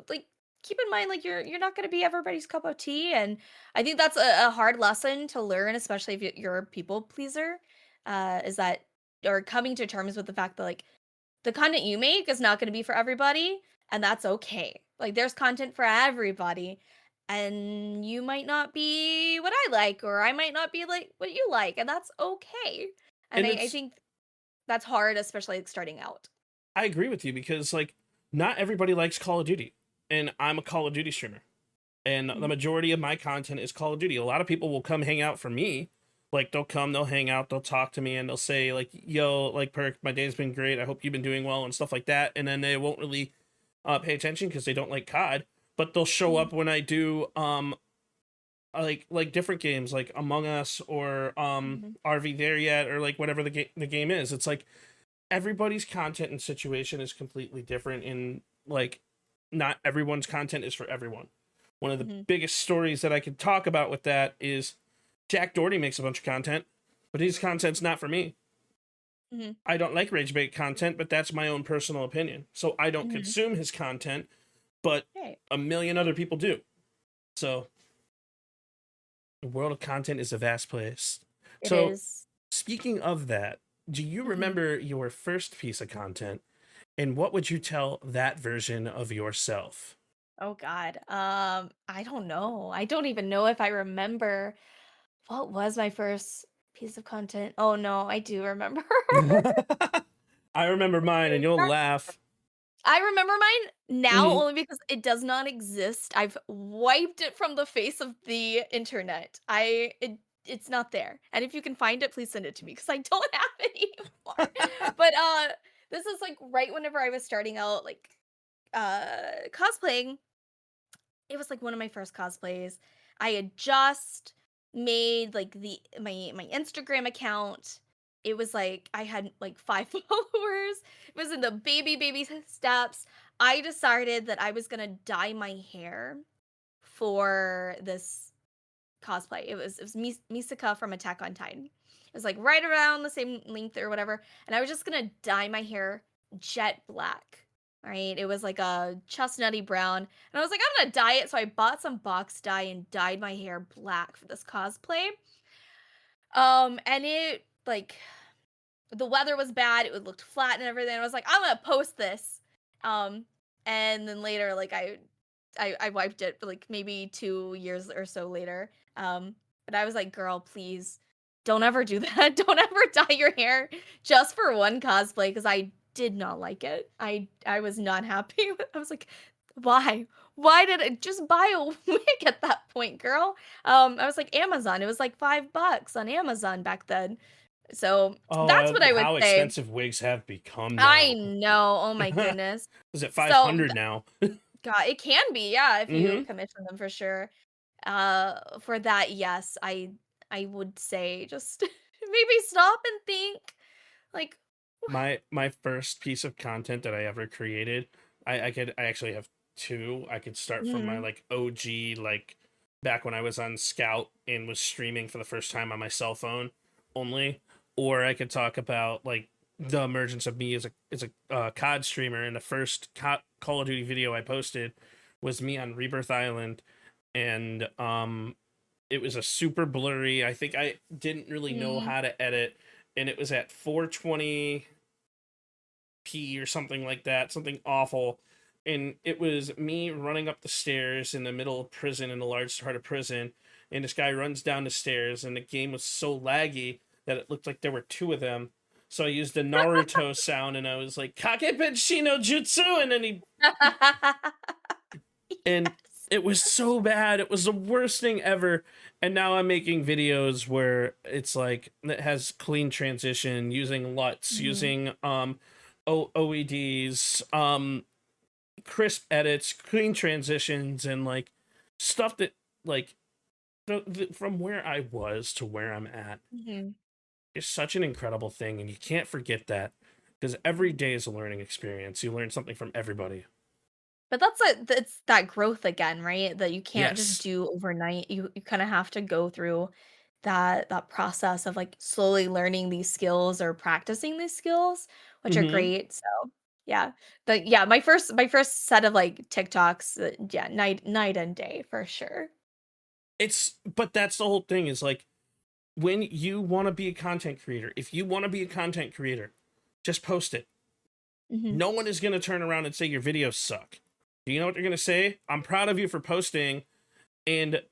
like keep in mind like you're not going to be everybody's cup of tea, and I think that's a hard lesson to learn, especially if you're a people pleaser. Is that or coming to terms with the fact that like the content you make is not going to be for everybody, and that's okay. Like there's content for everybody, and you might not be what I like, or I might not be like what you like, and that's okay. And And I think that's hard, especially like starting out. I agree with you, because like not everybody likes Call of Duty, and I'm a Call of Duty streamer, and the majority of my content is Call of Duty. A lot of people will come hang out for me. Like they'll hang out, they'll talk to me, and they'll say like, "Yo, like Perc, my day's been great. I hope you've been doing well," and stuff like that. And then they won't really pay attention because they don't like COD, but they'll show up when I do like different games like Among Us or Are We There Yet, or like whatever the game is. It's like everybody's content and situation is completely different, and like not everyone's content is for everyone. One of the biggest stories that I could talk about with that is Jack Doherty makes a bunch of content, but his content's not for me. I don't like rage bait content, but that's my own personal opinion. So I don't consume his content, but Right. 1 million other people do. So the world of content is a vast place. It So is. speaking of that, do you remember your first piece of content, and what would you tell that version of yourself? Oh God. I don't know. I don't even know if I remember what was my first piece of content. Oh no, I do remember. I remember mine, and you'll laugh. I remember mine now Mhm. only because it does not exist. I've wiped it from the face of the internet. It's not there. And if you can find it, please send it to me because I don't have it anymore. But this is like right whenever I was starting out like cosplaying. It was like one of my first cosplays. I had just made like my Instagram account. It was like I had like 5 followers. It was in the baby steps. I decided that I was gonna dye my hair for this cosplay. It was Misaka from Attack on Titan. It was like right around the same length or whatever, and I was just gonna dye my hair jet black. Right? It was like a chestnutty brown, and I was like, I'm gonna dye it. So I bought some box dye and dyed my hair black for this cosplay. And it like the weather was bad. It looked flat and everything. I was like, I'm gonna post this. And then later, like I wiped it, like maybe 2 years or so later. But I was like, girl, please don't ever do that. Don't ever dye your hair just for one cosplay because I did not like it. I was not happy. I was like, why? why did it just buy a wig at that point, girl? I was like, Amazon. It was like $5 on Amazon back then. So Oh, that's what I would how say. expensive wigs have become I now. know. Oh my goodness. Is it So 500 now? God, it can be, yeah, if you Hmm. commission them for sure. For that, yes, I would say just maybe stop and think. Like, My first piece of content that I ever created, I actually have two. I could start from my mhm, like OG, like back when I was on Scout and was streaming for the first time on my cell phone only, or I could talk about like the emergence of me as a COD streamer. And the first Call of Duty video I posted was me on Rebirth Island, and it was a super blurry. I think I didn't really know mhm. how to edit, and it was at 420p or something like that, something awful. And it was me running up the stairs in the middle of prison, in a large part of prison, and this guy runs down the stairs, and the game was so laggy that it looked like there were two of them. So I used the Naruto sound, and I was like, Kakebenshin no Jutsu, and then he and Yes. it was so bad. It was the worst thing ever. And now I'm making videos where it's like it has clean transition, using LUTs, Mhm, using OEDs, crisp edits, clean transitions, and like stuff that like from where I was to where I'm at mhm. is such an incredible thing, and you can't forget that, because every day is a learning experience. You learn something from everybody. But that's that growth again, right? That you can't just Yes. do overnight. You kind of have to go through that process of like slowly learning these skills or practicing these skills, which are Hmm. great. So yeah, but yeah, my first set of like TikToks, yeah, night and day for sure. But that's the whole thing, is like, when you want to be a content creator, if you want to be a content creator, just post it. Hmm. No one is going to turn around and say your videos suck. Do you know what they're going to say? I'm proud of you for posting, and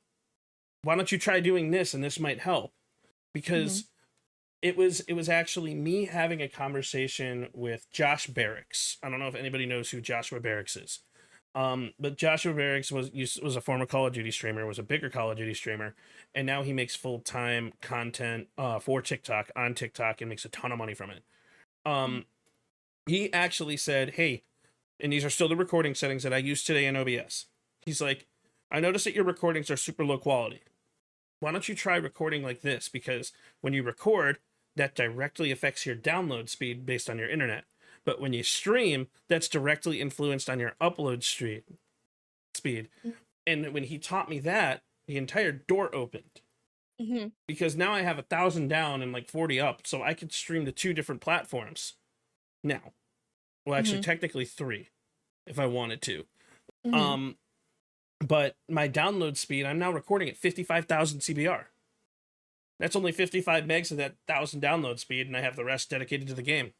why don't you try doing this, and this might help. Hmm. Because it was actually me having a conversation with Josh Barracks. I don't know if anybody knows who Joshua Barracks is. But Joshua Barracks was a former Call of Duty streamer, was a bigger Call of Duty streamer, and now he makes full-time content for TikTok, on TikTok, and makes a ton of money from it. Um, he actually said, "Hey," and these are still the recording settings that I used today in OBS. He's like, "I noticed that your recordings are super low quality. Why don't you try recording like this? Because when you record, that directly affects your download speed based on your internet. But when you stream, that's directly influenced on your upload speed." And when he taught me that, the entire door opened, Hmm. because now I have 1,000 down and like 40 up, so I could stream to two different platforms now. Well, actually, Hmm. technically three, if I wanted to. Hmm. Um, but my download speed, I'm now recording at 55,000 CBR. That's only 55 megs of that 1,000 download speed, and I have the rest dedicated to the game.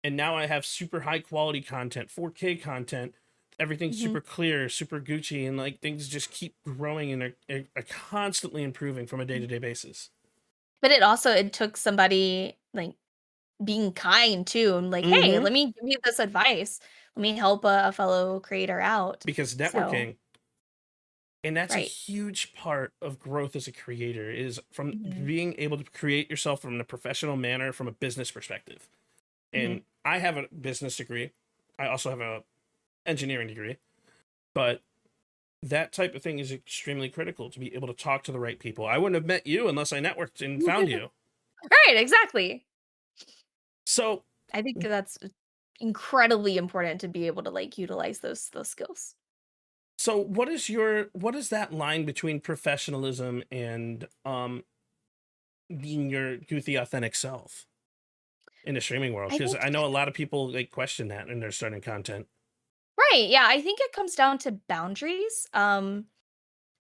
And now I have super high quality content, 4K content. Everything's Hmm. super clear, super Gucci, and like things just keep growing and are constantly improving from a day to day basis. But it took somebody like being kind too, and like, hey, Mm-hmm. let me give you this advice. Let me help a fellow creator out. Because So networking, and that's a right. huge part of growth as a creator, is from Hmm. being able to create yourself from a professional manner, from a business perspective. Hmm. And I have a business degree. I also have a engineering degree, but that type of thing is extremely critical, to be able to talk to the right people. I wouldn't have met you unless I networked and found you. Right, exactly. So, I think that's incredibly important to be able to like utilize those skills. what is that line between professionalism and being your goofy authentic self in the streaming world? I Because think I know a lot of people like question that when they're starting content. right, yeah, I think it comes down to boundaries.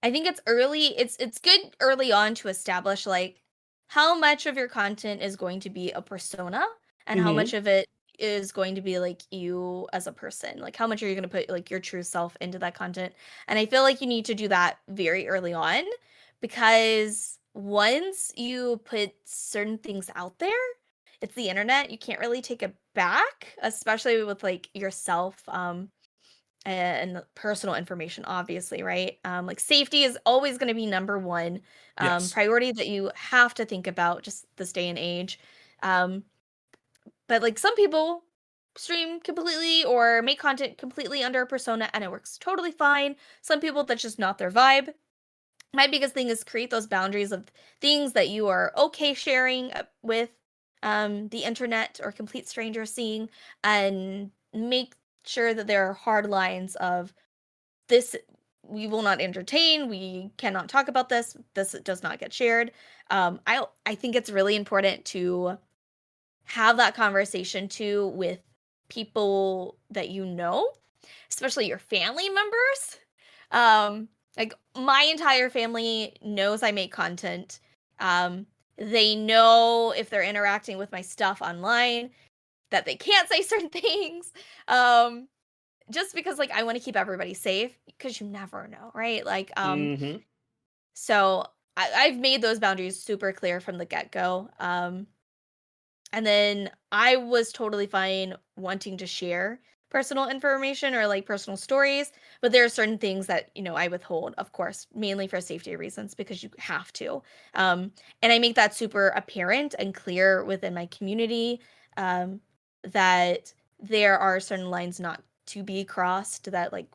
I think it's good early on to establish like how much of your content is going to be a persona and how Mm-hmm. much of it is going to be like you as a person. Like how much are you going to put like your true self into that content? And I feel like you need to do that very early on because once you put certain things out there, it's the internet, you can't really take it back, especially with like yourself. and personal information, obviously, right? Like safety is always going to be number one Yes. priority that you have to think about just this day and age. But like some people stream completely or make content completely under a persona and it works totally fine. Some people, that's just not their vibe. My biggest thing is create those boundaries of things that you are okay sharing with the internet or complete strangers seeing, and make sure that there are hard lines of this we will not entertain, we cannot talk about this, this does not get shared. I think it's really important to have that conversation too with people that you know, especially your family members. Like my entire family knows I make content. They know if they're interacting with my stuff online that they can't say certain things. Just because like I want to keep everybody safe because you never know, right? Like Mm-hmm. so I've made those boundaries super clear from the get-go. And then I was totally fine wanting to share personal information or like personal stories, but there are certain things that, you know, I withhold, of course, mainly for safety reasons because you have to. And I make that super apparent and clear within my community, that there are certain lines not to be crossed that like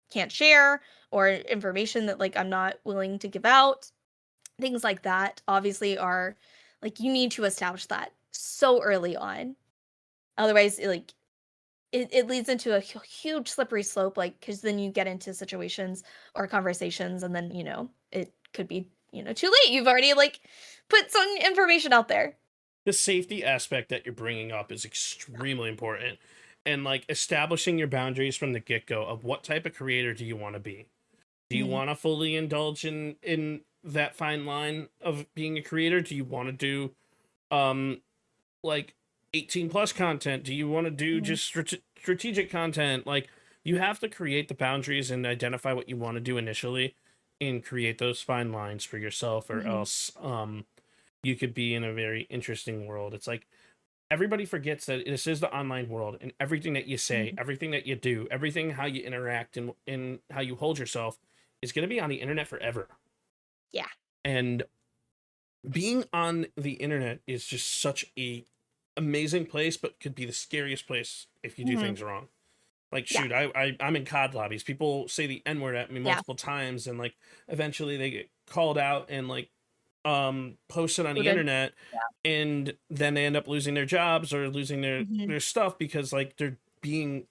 can't share, or information that like I'm not willing to give out. Things like that obviously are like you need to establish that so early on. Otherwise, it leads into a huge slippery slope, like because then you get into situations or conversations, and then it could be too late. You've already like put some information out there. The safety aspect that you're bringing up is extremely important, and like establishing your boundaries from the get-go of what type of creator do you want to be. Do you Mhm. want to fully indulge in that fine line of being a creator? Do you want to do like 18 plus content? Do you want to do Mhm. just strategic content? Like you have to create the boundaries and identify what you want to do initially and create those fine lines for yourself, or Mhm. else you could be in a very interesting world. It's like everybody forgets that this is the online world, and everything that you say, Mhm. everything that you do, everything how you interact and how you hold yourself is going to be on the internet forever. Yeah. And being on the internet is just such a amazing place, but could be the scariest place if you do Mhm. things wrong. Like Yeah. shoot, I'm in COD lobbies. People say the N word at me Yeah. multiple times, and like eventually they get called out and like posted on the Booted. internet, and then they end up losing their jobs or losing Mhm. their stuff because like they're being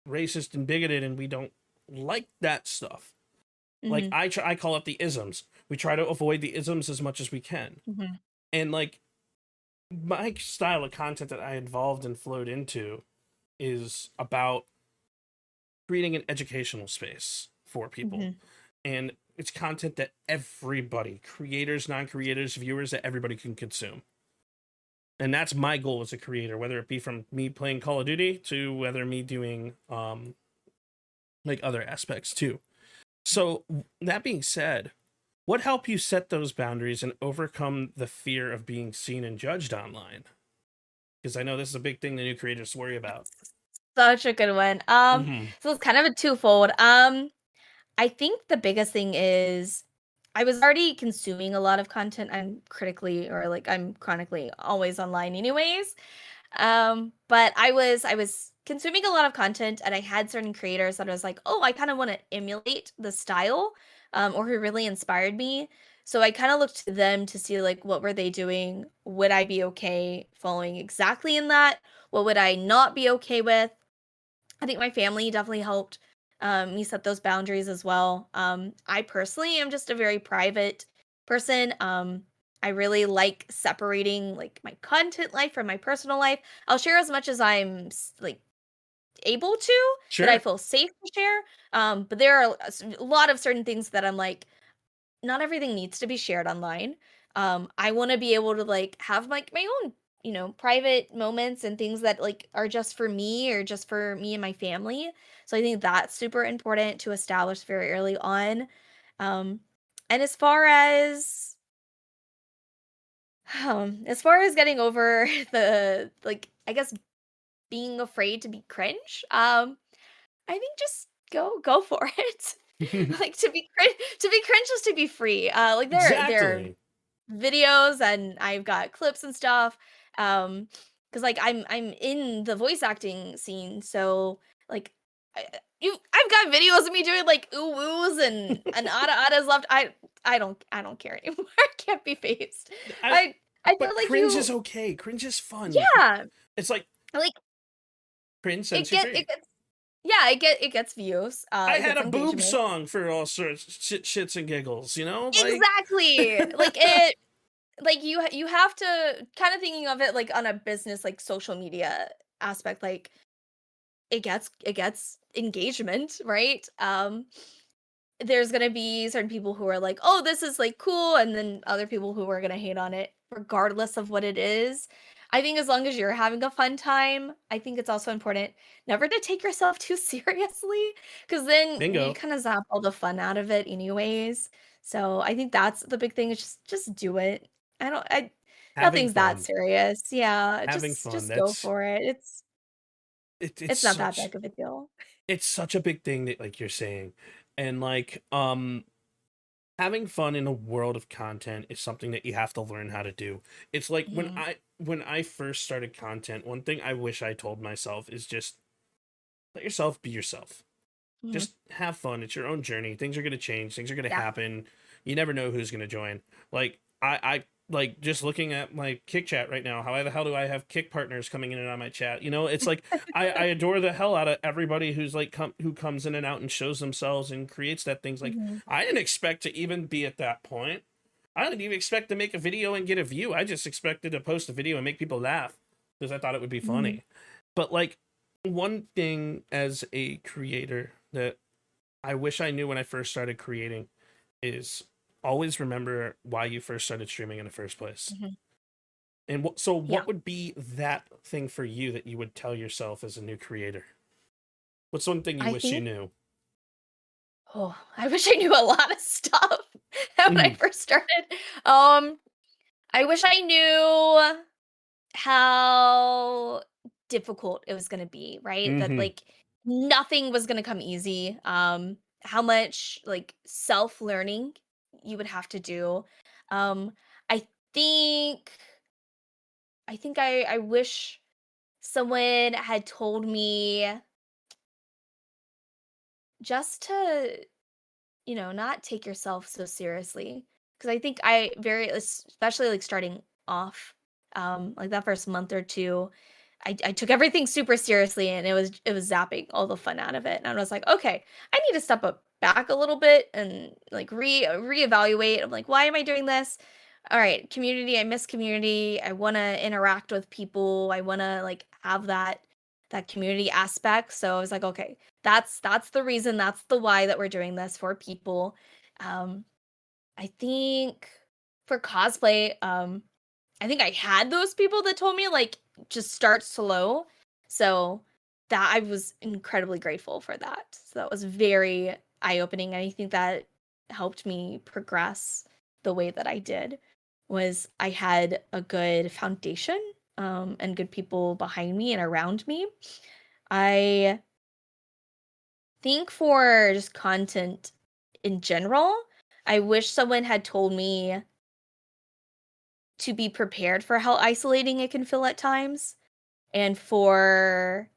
racist and bigoted, and we don't like that stuff. Like Mhm. I call it the isms. We try to avoid the isms as much as we can. Mhm. And like my style of content that I involved and flowed into is about creating an educational space for people. Mhm. And it's content that everybody, creators, non-creators, viewers, that everybody can consume. And that's my goal as a creator, whether it be from me playing Call of Duty to whether me doing like other aspects too. So that being said, what helped you set those boundaries and overcome the fear of being seen and judged online? Because I know this is a big thing the new creators worry about. Such a good one. Mm-hmm. So it's kind of a twofold. I think the biggest thing is I was already consuming a lot of content. I'm chronically always online anyways. But I was consuming a lot of content, and I had certain creators that I was like, "Oh, I kind of want to emulate the style," or who really inspired me. So I kind of looked to them to see like what were they doing? Would I be okay following exactly in that? What would I not be okay with? I think my family definitely helped me set those boundaries as well. I personally am just a very private person. I really like separating like my content life from my personal life. I'll share as much as like able to, that I Sure. feel safe to share. But there are a lot of certain things that I'm like, not everything needs to be shared online. I want to be able to like have like my own, private moments and things that like are just for me or just for me and my family. So I think that's super important to establish very early on. Um, and as far as getting over the like, I guess being afraid to be cringe, I think just go for it. Like to be cringe is to be free. Like there are Exactly. videos and I've got clips and stuff. Because like I'm in the voice acting scene, so like I've got videos of me doing like ooh woos and ada left. I don't care anymore. I can't be phased. I, I but feel like cringe you is okay. Cringe is fun. yeah It's like like cringe it sets you get free. it gets yeah it gets views. I It had gets a boob engagement. song for all sorts shits and giggles, you know? Like Exactly. Like it like you have to kind of thinking of it like on a business like social media aspect, like it gets engagement, right? There's gonna be certain people who are like, oh, this is like cool, and then other people who are gonna hate on it regardless of what it is. I think as long as you're having a fun time, I think it's also important never to take yourself too seriously, because then you bingo. kind of zap all the fun out of it anyways. So I think that's the big thing, is just do it. I Having nothing's that fun. serious. Yeah, Having just fun. just go That's for it. it's It's not that such big of a deal. it's such a big thing that like you're saying. And like having fun in a world of content is something that you have to learn how to do. It's like Mhm. when I first started content, one thing I wish I told myself is just let yourself be yourself. Mhm. Just have fun. It's your own journey. Things are gonna change. Things are gonna Yeah. happen. You never know who's gonna join. Like I like just looking at my kick chat right now. How the hell do I have kick partners coming in and out of my chat? You know, it's like I adore the hell out of everybody who's like who comes in and out and shows themselves and creates that things. Like Mhm. I didn't expect to even be at that point. I didn't even expect to make a video and get a view. I just expected to post a video and make people laugh because I thought it would be Mhm. funny. But like one thing as a creator that I wish I knew when I first started creating is always remember why you first started streaming in the first place. Mhm. And so Yeah. what would be that thing for you that you would tell yourself as a new creator? What's one thing you I wish you think knew? oh, I wish I knew a lot of stuff when I Mhm. first started. Um, I wish I knew how difficult it was gonna be, right? That Mhm. like nothing was gonna come easy. How much like self-learning you would have to do. I think I wish someone had told me just to, not take yourself so seriously. Because I think I very, especially like starting off, like that first month or two, I took everything super seriously, and it was zapping all the fun out of it. And I was like, okay, I need to step up back a little bit and like reevaluate. I'm like, why am I doing this? All right, community. I miss community. I want to interact with people. I want to like have that community aspect. So I was like, okay, that's the reason. That's the why that we're doing this for people. Um, I think for cosplay, I think I had those people that told me like just start slow. So that I was incredibly grateful for that. So that was very eye-opening. And I think that helped me progress the way that I did, was I had a good foundation, and good people behind me and around me. I think for just content in general, I wish someone had told me to be prepared for how isolating it can feel at times, and for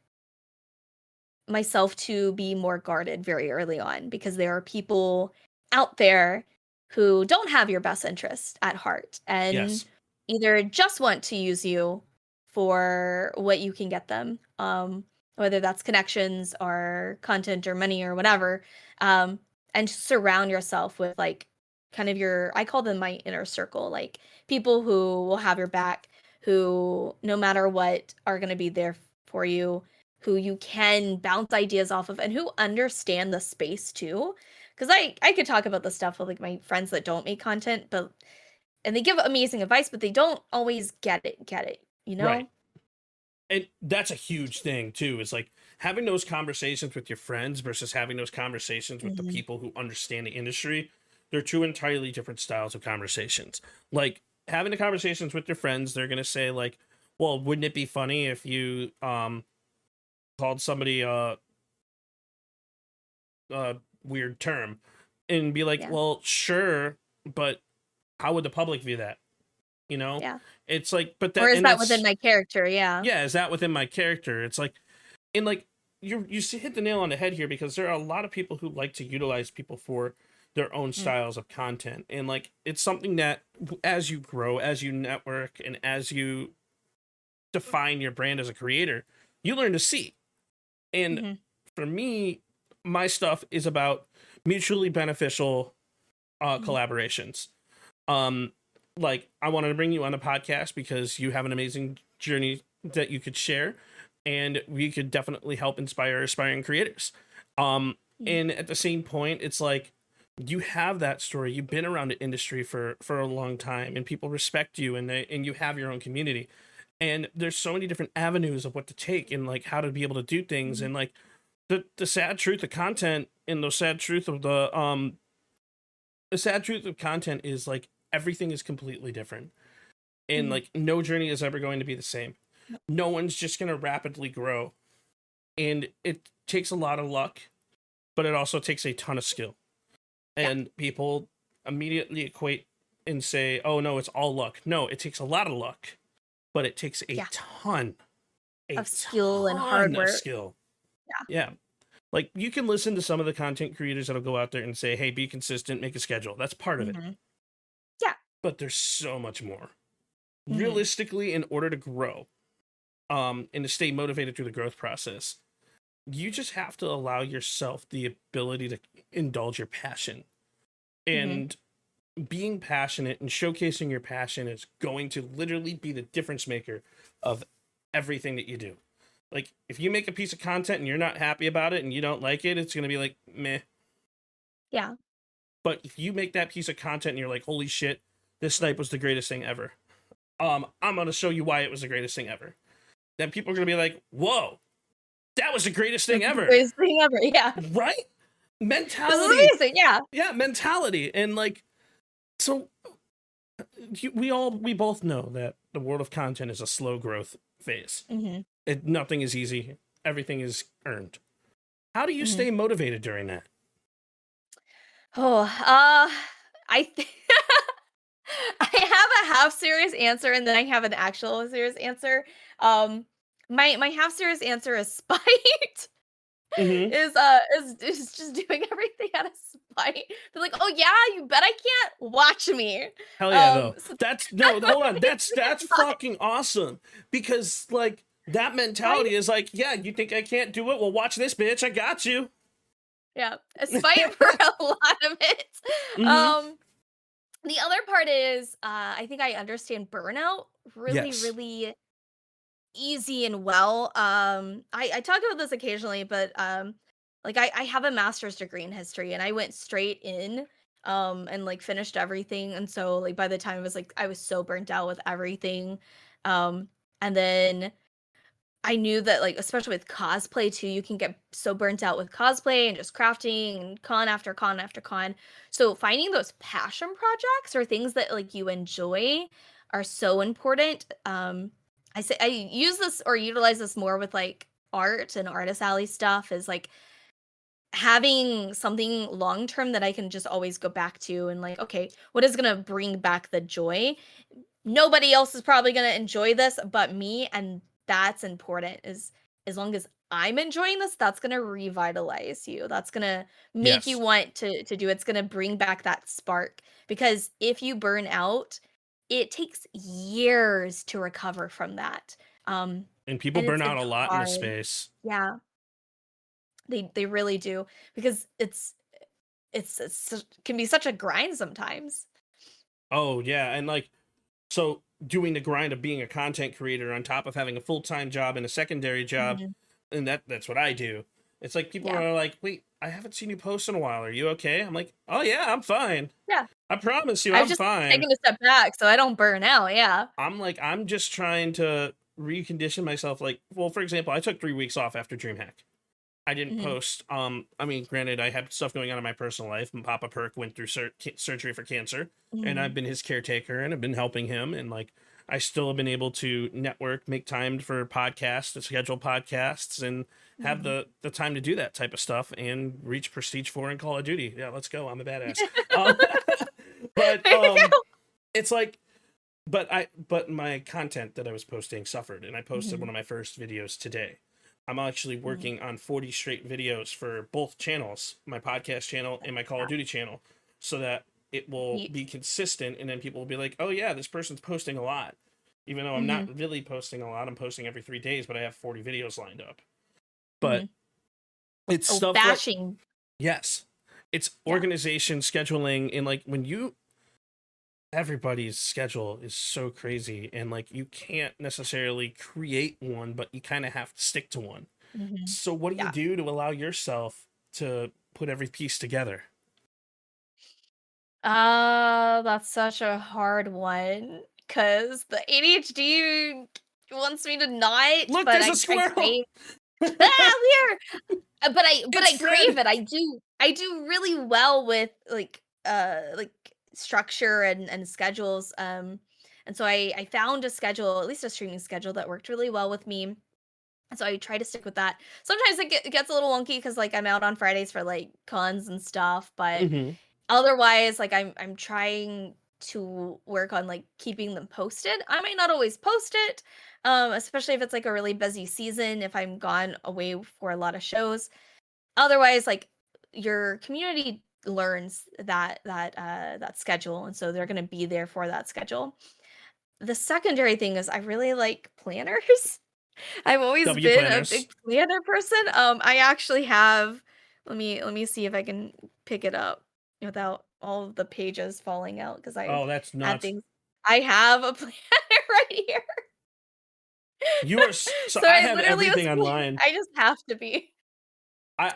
myself to be more guarded very early on, because there are people out there who don't have your best interest at heart and Yes. either just want to use you for what you can get them, whether that's connections or content or money or whatever, um, and surround yourself with like kind of I call them my inner circle, like people who will have your back, who no matter what are going to be there for you, who you can bounce ideas off of, and who understand the space too. Because I could talk about the stuff with like my friends that don't make content, but and they give amazing advice, but they don't always get it, you Right. know? And that's a huge thing too, is like having those conversations with your friends versus having those conversations with the Mhm. people who understand the industry. They're two entirely different styles of conversations. Like having the conversations with your friends, they're gonna say like, well, wouldn't it be funny if you called somebody weird term, and be like, Yeah. well, sure, but how would the public view that? You know? Yeah. It's like, but that, Or is and that it's- within my character? Yeah. yeah, is that within my character? It's like, and like you hit the nail on the head here, because there are a lot of people who like to utilize people for their own styles of content, and like it's something that as you grow, as you network, and as you define your brand as a creator, you learn to see. And Mhm. for me, my stuff is about mutually beneficial collaborations. Like, I wanted to bring you on a podcast because you have an amazing journey that you could share, and we could definitely help inspire aspiring creators. And at the same point, it's like, you have that story, you've been around the industry for a long time, and people respect you, and you have your own community, and there's so many different avenues of what to take and like how to be able to do things. And like the sad truth of content, and the sad truth of the sad truth of content is like everything is completely different, and like no journey is ever going to be the same. No one's just going to rapidly grow, and it takes a lot of luck, but it also takes a ton of skill. And people immediately equate and say, oh no, it's all luck. No, it takes a lot of luck, but it takes a ton Of skill and ton hard of work. skill. Yeah. Like, you can listen to some of the content creators that'll go out there and say, hey, be consistent, make a schedule. That's part of it. Yeah. But there's so much more. Mhm. Realistically, in order to grow, and to stay motivated through the growth process, you just have to allow yourself the ability to indulge your passion. And being passionate and showcasing your passion is going to literally be the difference maker of everything that you do. Like, if you make a piece of content and you're not happy about it and you don't like it, it's going to be like, meh. Yeah. But if you make that piece of content and you're like, holy shit, this snipe was the greatest thing ever, I'm going to show you why it was the greatest thing ever. Then people are going to be like, whoa, that was the greatest thing ever. Greatest thing ever. Yeah. Right? This is Mentality. amazing. Yeah. Yeah, mentality. And like, so we both know that the world of content is a slow growth phase. Nothing is easy. Everything is earned. How do you stay motivated during that? Oh, I I have a half serious answer, and then I have an actual serious answer. My half serious answer is spite. Is just doing everything out of spite. They're like, oh yeah, you bet I can't watch me. Hell yeah, though. So That's no, hold on. That's fucking awesome. Because like that mentality is like, yeah, you think I can't do it? Well, watch this, bitch. I got you. yeah, a spite for a lot of it. The other part is, I think I understand burnout really, Yes. really easy and well. I talk about this occasionally, but like I have a master's degree in history, and I went straight in and like finished everything. And so like by the time I was so burnt out with everything. And then I knew that, like, especially with cosplay too, you can get so burnt out with cosplay and just crafting and con after con after con. So finding those passion projects or things that like you enjoy are so important. I use this or utilize this more with like art and artist alley stuff, is like having something long term that I can just always go back to, and like, okay, what is gonna bring back the joy? Nobody else is probably gonna enjoy this but me, and that's important. Is as long as I'm enjoying this, that's gonna revitalize you. That's gonna make you Yes. want to do. It's gonna bring back that spark, because if you burn out, it takes years to recover from that. And people And burn out it's a lot in this hard. space. Yeah, they really do, because it's can be such a grind sometimes. Oh yeah, and like, so doing the grind of being a content creator on top of having a full-time job and a secondary job, and that's what I do. It's like people Yeah. are like, wait, I haven't seen you post in a while. Are you okay? I'm like, oh yeah, I'm fine. Yeah. I promise you, I've I'm just fine. taken a step back so I don't burn out. Yeah. I'm just trying to recondition myself. Like, well, for example, I took 3 weeks off after DreamHack. I didn't post. I mean, granted, I had stuff going on in my personal life, and Papa Perc went through surgery for cancer, and I've been his caretaker, and I've been helping him, and like, I still have been able to network, make time for podcasts, to schedule podcasts, and have the time to do that type of stuff and reach Prestige 4 in Call of Duty. Yeah, let's go. I'm a badass. Um, but There you go. it's like, but my content that I was posting suffered, and I posted Mhm. one of my first videos today. I'm actually working on 40 straight videos for both channels, my podcast channel and my Call of Duty channel, so that it will Yeet. be consistent, and then people will be like, oh yeah, this person's posting a lot. Even though I'm not really posting a lot, I'm posting every 3 days, but I have 40 videos lined up. But it's Oh, stuff like, bashing. yes, it's Yeah. organization, scheduling, and like when you everybody's schedule is so crazy, and like you can't necessarily create one, but you kind of have to stick to one. Mhm. So what do you Yeah. do to allow yourself to put every piece together? That's such a hard one because the ADHD wants me to not, Look, but there's a I squirrel. crave. Weird. But It's I Fred. crave it. I do really well with like structure and schedules. And so I found a schedule, at least a streaming schedule that worked really well with me. And so I try to stick with that. Sometimes it gets a little wonky because like I'm out on Fridays for like cons and stuff, but Mhm. otherwise, like I'm trying to work on like keeping them posted. I might not always post it, especially if it's like a really busy season, if I'm gone away for a lot of shows. Otherwise, like your community learns that schedule, and so they're gonna be there for that schedule. The secondary thing is I really like planners. I've always W been a planners. big planner person. I actually have. Let me see if I can pick it up without all of the pages falling out because I Oh, that's had nuts. things. I have a planner right here, You are so so I I have literally was. everything online. I just have to be.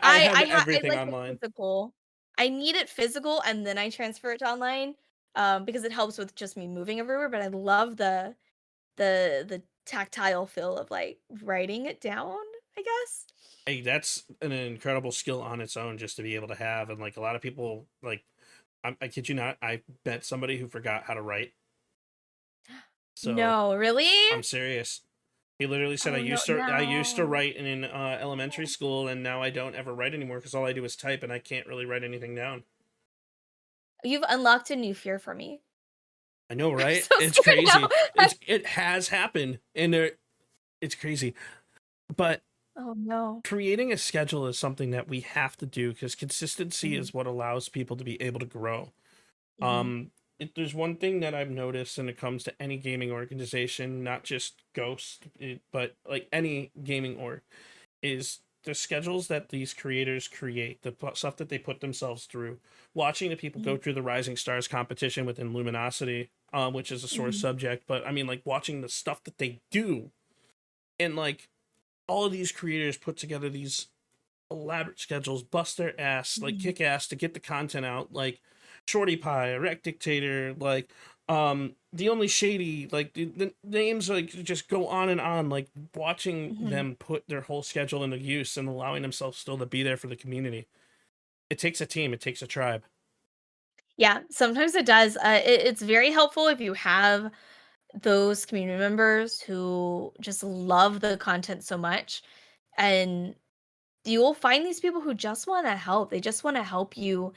I have I everything like it online. physical. I need it physical, and then I transfer it to online, because it helps with just me moving everywhere. But I love the tactile feel of like writing it down, I guess. Hey, that's an incredible skill on its own just to be able to have. And like a lot of people, like, I kid you not, I met somebody who forgot how to write. So No, really? I'm serious. He literally said, Oh no, I used to no. write in elementary school, and now I don't ever write anymore because all I do is type, and I can't really write anything down. You've unlocked a new fear for me. I know, I'm right? so It's scared now. crazy. It has happened, and it's crazy. But Oh no. creating a schedule is something that we have to do because consistency Mhm, is what allows people to be able to grow. mhm, There's one thing that I've noticed when it comes to any gaming organization, not just Ghost, but like any gaming org, is the schedules that these creators create, stuff that they put themselves through. Watching the people go mhm, through the Rising Stars competition within Luminosity, which is a sore mhm, subject, but I mean, like watching the stuff that they do, and like all of these creators put together these elaborate schedules, bust their ass, like mhm, kick ass to get the content out, like Shorty Pie, Erect Dictator, like the only shady, like the names like just go on and on, like watching mhm. them put their whole schedule into use and allowing themselves still to be there for the community. It takes a team, it takes a tribe. Yeah, sometimes it does. It's very helpful if you have those community members who just love the content so much, and you will find these people who just want to help. They just want to help you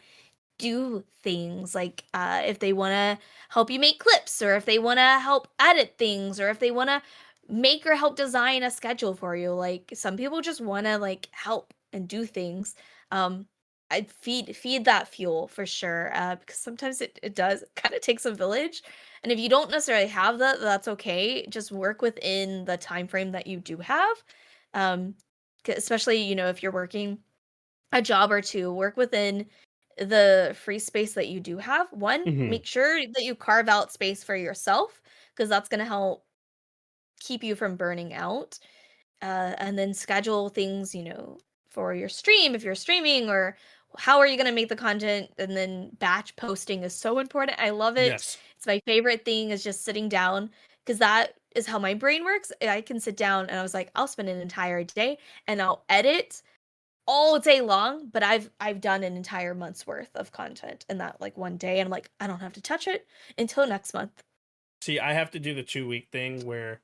do things like if they want to help you make clips, or if they want to help edit things, or if they want to make or help design a schedule for you. Like some people just want to like help and do things. um I feed that fuel for sure, because sometimes it does kind of takes a village, and if you don't necessarily have that, that's okay. Just work within the time frame that you do have. um Especially, if you're working a job or two, work within the free space that you do have. One, Hmm. make sure that you carve out space for yourself because that's going to help keep you from burning out. And then schedule things, for your stream if you're streaming, or how are you going to make the content. And then batch posting is so important. I love it. Yes. It's my favorite thing, is just sitting down, because that is how my brain works. I can sit down and I was like, I'll spend an entire day and I'll edit all day long, but I've done an entire month's worth of content in that like one day, and I'm like, I don't have to touch it until next month. See, I have to do the 2-week thing where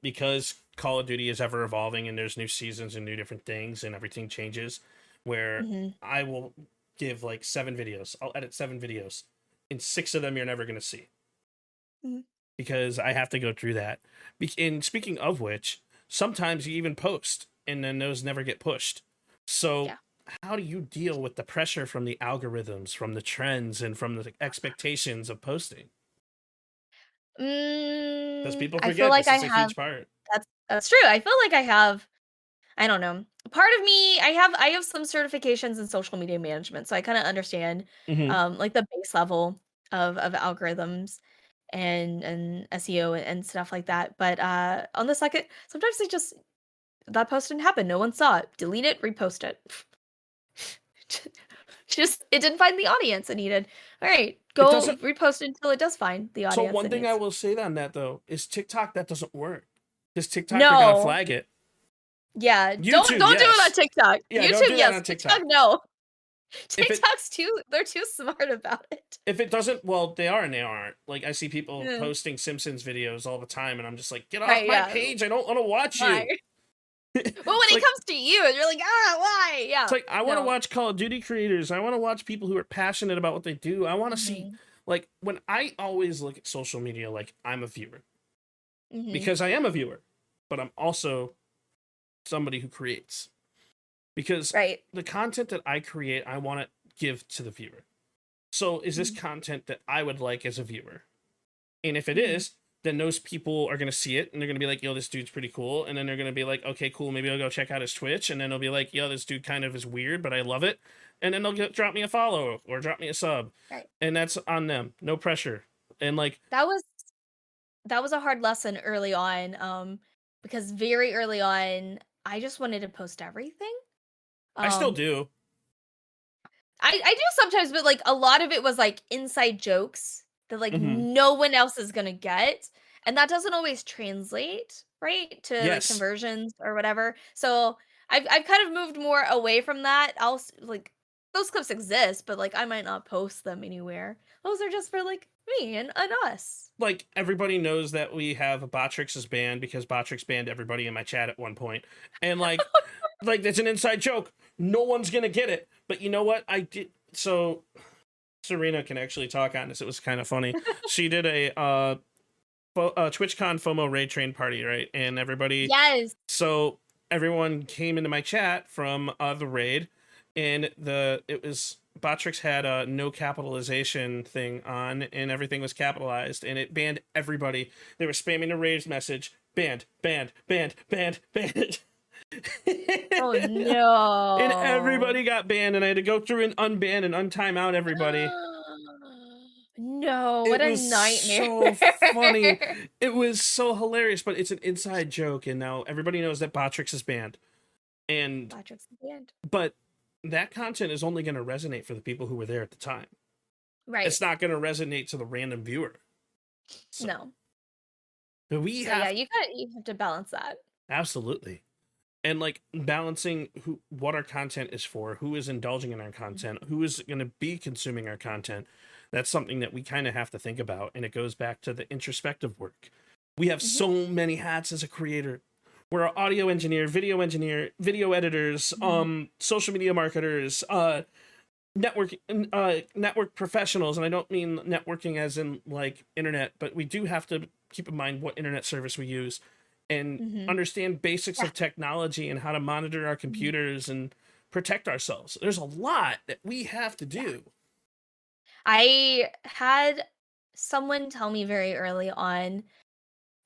because Call of Duty is ever evolving and there's new seasons and new different things and everything changes, where Mhm. I will give like 7 videos. I'll edit 7 videos, and 6 of them you're never gonna see Mhm. because I have to go through that. And speaking of which, sometimes you even post and then those never get pushed. So Yeah. how do you deal with the pressure from the algorithms, from the trends, and from the expectations of posting? Because people I feel forget like this I is a have huge part. that's true. I feel like I have I don't know. Part of me, I have some certifications in social media management, so I kind of understand Hmm. like the base level of algorithms and SEO and stuff like that. But on the second, sometimes they just that post didn't happen. No one saw it. Delete it, repost it. Just it didn't find the audience it needed. All right, It go doesn't. repost it until it does find the So audience one it thing I needs. will say on that though is TikTok that doesn't work because TikTok they're gonna No. flag it. Yeah, don't YouTube, do it on yes. TikTok. Yeah, don't YouTube, do that yes. on TikTok, TikTok. no. If it TikTok's they're too smart about it. if it doesn't, well, they are and they aren't. Like I see people Yeah. posting Simpsons videos all the time, and I'm just like, get off Right, my yeah. page. I don't want to watch Why? you. But when It's it like comes to you, you're like, why? Yeah. it's like I want to No. watch Call of Duty creators. I want to watch people who are passionate about what they do. I want to see like when I always look at social media like I'm a viewer Mhm. because I am a viewer, but I'm also somebody who creates. Because Right. the content that I create, I want to give to the viewer. So is this content that I would like as a viewer? And if it is, then those people are going to see it and they're going to be like, yo, this dude's pretty cool. And then they're going to be like, okay, cool. Maybe I'll go check out his Twitch. And then they'll be like, yo, this dude kind of is weird, but I love it. And then they'll drop me a follow or drop me a sub. Right. And that's on them. No pressure. And like, That was a hard lesson early on, because very early on, I just wanted to post everything. I still Um, do. I do sometimes, but like a lot of it was like inside jokes that like Mhm. no one else is gonna get, and that doesn't always translate right to like Yes. conversions or whatever. So I've kind of moved more away from that. Like those clips exist, but like I might not post them anywhere. Those are just for like me and us. Like everybody knows that we have Botrix is banned because Botrix banned everybody in my chat at one point. And like that's an inside joke. No one's gonna get it. But you know what? I did so Serena can actually talk on this. It was kind of funny. She did a TwitchCon FOMO raid train party, right? And everybody Yes. so everyone came into my chat from the raid, and it was Botrix had a no capitalization thing on, and everything was capitalized, and it banned everybody. They were spamming the raid's message, banned, banned, banned, banned, banned. Oh no. And everybody got banned, and I had to go through and unban and untime out everybody. No, what It a was nightmare. so funny. It was so hilarious, but it's an inside joke, and now everybody knows that Botrix is banned. And Patrick's the band. but that content is only going to resonate for the people who were there at the time. Right. It's not going to resonate to the random viewer. So, No. but we So have yeah, you have to balance that. absolutely, and like balancing what our content is for, who is indulging in our content, who is going to be consuming our content. That's something that we kind of have to think about, and it goes back to the introspective work. We have so many hats as a creator. We're an audio engineer, video editors, social media marketers, network professionals, and I don't mean networking as in like internet, but we do have to keep in mind what internet service we use and understand basics of technology and how to monitor our computers and protect ourselves. There's a lot that we have to do. I had someone tell me very early on,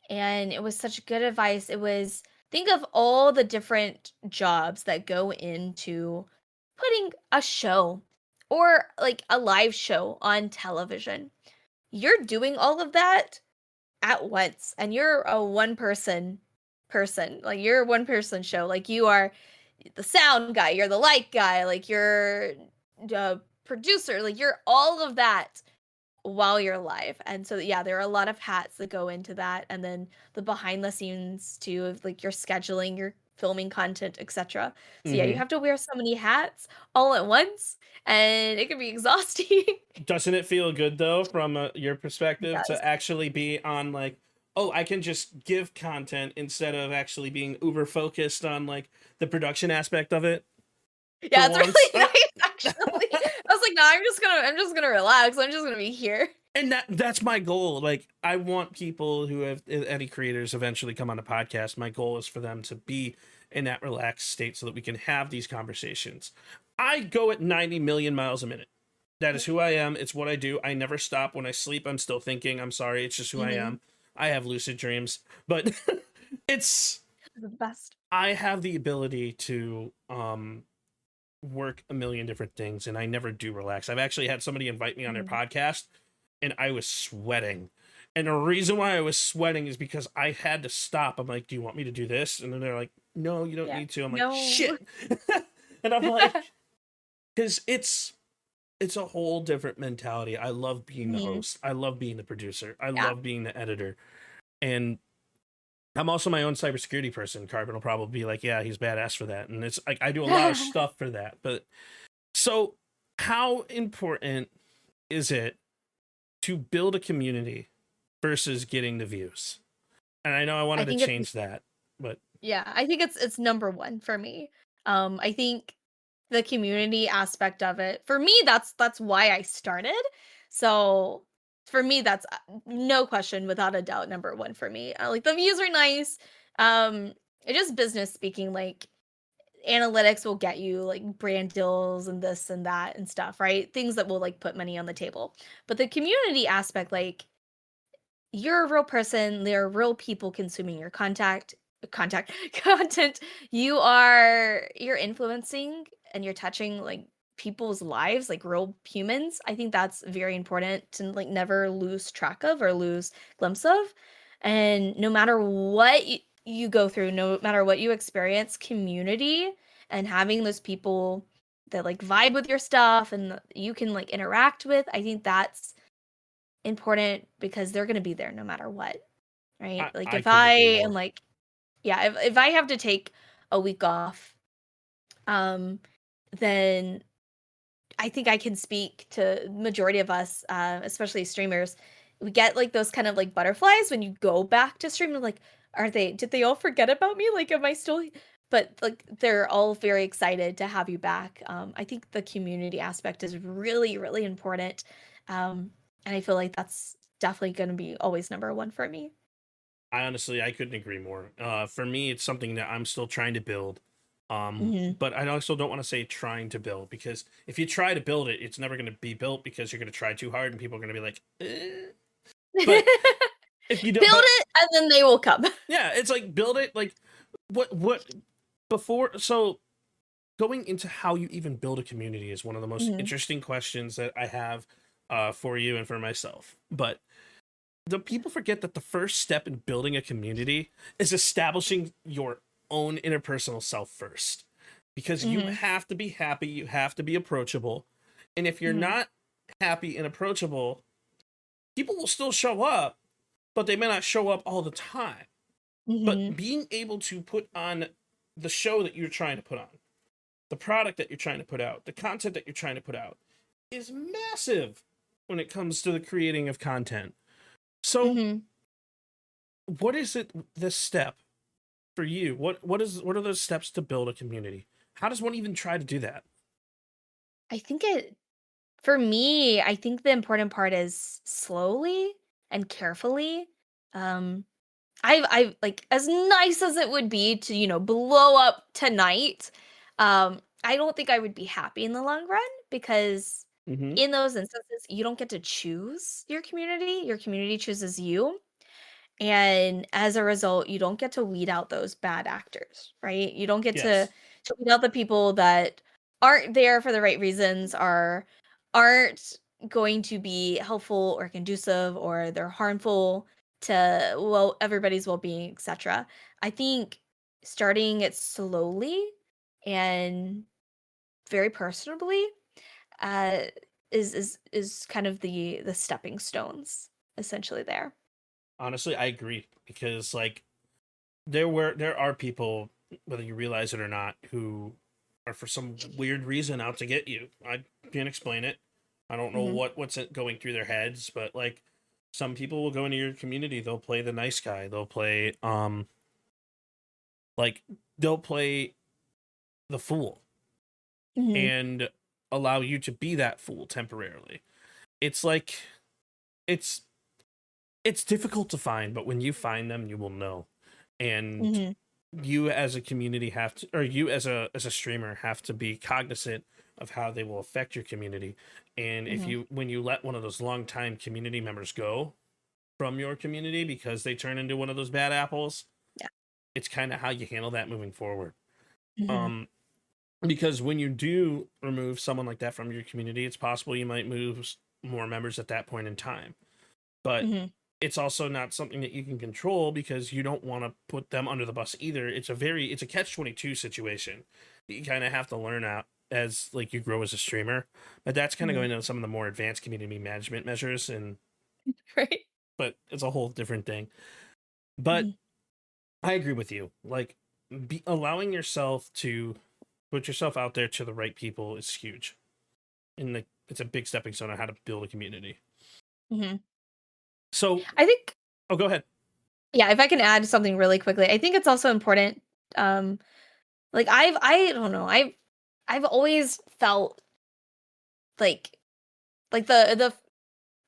and it was such good advice. It was think of all the different jobs that go into putting a show or like a live show on television. You're doing all of that at once, and you're a one person. Like you're a one person show. Like you are the sound guy, you're the light guy, like you're the producer, like you're all of that while you're live. And so yeah, there are a lot of hats that go into that, and then the behind the scenes too of like your scheduling, your filming content, etc. So yeah, you have to wear so many hats all at once, and it can be exhausting. Doesn't it feel good though, from your It perspective, does. to actually be on like, oh, I can just give content instead of actually being uber focused on like the production aspect of it? Yeah, For it's once. really nice actually. I was like, no, I'm just gonna relax. I'm just gonna be here. And that's my goal. Like, I want people who have any creators eventually come on a podcast. My goal is for them to be in that relaxed state so that we can have these conversations. I go at 90 million miles a minute. That is who I am. It's what I do. I never stop. When I sleep, I'm still thinking. I'm sorry. It's just who I am. I have lucid dreams, but it's, The best. I have the ability to work a million different things, and I never do relax. I've actually had somebody invite me on their podcast, and I was sweating. And the reason why I was sweating is because I had to stop. I'm like, do you want me to do this? And then they're like, no, you don't need to. I'm like, No. shit. And I'm like, because it's a whole different mentality. I love being the host. I love being the producer. I love being the editor. And I'm also my own cybersecurity person. Carbon will probably be like, yeah, he's badass for that. And it's like, I do a lot of stuff for that. But so how important is it to build a community versus getting the views? And I know I wanted to change that, but yeah, I think it's number one for me. I think the community aspect of it, for me, that's why I started. So for me, that's no question, without a doubt, number one for me. Like, the views are nice. It just business speaking, like, analytics will get you like brand deals and this and that and stuff, right? Things that will like put money on the table. But the community aspect, like, you're a real person, there are real people consuming your content. You're influencing and you're touching like people's lives, like real humans. I think that's very important to like never lose track of or lose glimpse of. And no matter what you go through, no matter what you experience, community and having those people that like vibe with your stuff and you can like interact with, I think that's important because they're going to be there no matter what, right? Like, if I am like, yeah, if I have to take a week off, then I think I can speak to majority of us, especially streamers. We get like those kind of like butterflies when you go back to stream. Like, did they all forget about me? Like, am I still? But like, they're all very excited to have you back. I think the community aspect is really, really important. And I feel like that's definitely going to be always number one for me. I couldn't agree more. For me, it's something that I'm still trying to build. But I also don't want to say trying to build, because if you try to build it, it's never going to be built because you're going to try too hard and people are going to be like, eh. But if you don't build it, and then they will come. Yeah, it's like, build it. Like, what before? So going into how you even build a community is one of the most interesting questions that I have for you and for myself. But the people forget that the first step in building a community is establishing your own interpersonal self first, because you have to be happy, you have to be approachable, and if you're not happy and approachable, people will still show up, but they may not show up all the time. But being able to put on the show that you're trying to put on, the product that you're trying to put out, the content that you're trying to put out, is massive when it comes to the creating of content. So what is it, this step for you? What are those steps to build a community? How does one even try to do that? I think for me, I think the important part is slowly and carefully. I like, as nice as it would be to, blow up tonight, I don't think I would be happy in the long run, because in those instances, you don't get to choose your community chooses you. And as a result, you don't get to weed out those bad actors, right? You don't get to weed out the people that aren't there for the right reasons, aren't going to be helpful or conducive, or they're harmful to everybody's well-being, etc. I think starting it slowly and very personably is kind of the stepping stones essentially there. Honestly, I agree, because like there are people whether you realize it or not, who are for some weird reason out to get you. I can't explain it. I don't know what's going through their heads, but like some people will go into your community, they'll play the nice guy, they'll play they'll play the fool and allow you to be that fool temporarily. It's like it's difficult to find, but when you find them, you will know. And you as a community have to, or you as a streamer have to be cognizant of how they will affect your community. And if when you let one of those longtime community members go from your community because they turn into one of those bad apples, it's kind of how you handle that moving forward. Because when you do remove someone like that from your community, it's possible you might move more members at that point in time. But it's also not something that you can control because you don't want to put them under the bus either. It's a catch-22 situation that you kind of have to learn out as like you grow as a streamer. But that's kind of going into some of the more advanced community management measures, and but it's a whole different thing. But I agree with you. Like allowing yourself to put yourself out there to the right people is huge. And it's a big stepping stone on how to build a community. So I think. Oh, go ahead. Yeah, if I can add something really quickly, I think it's also important. Like I don't know, I've always felt like the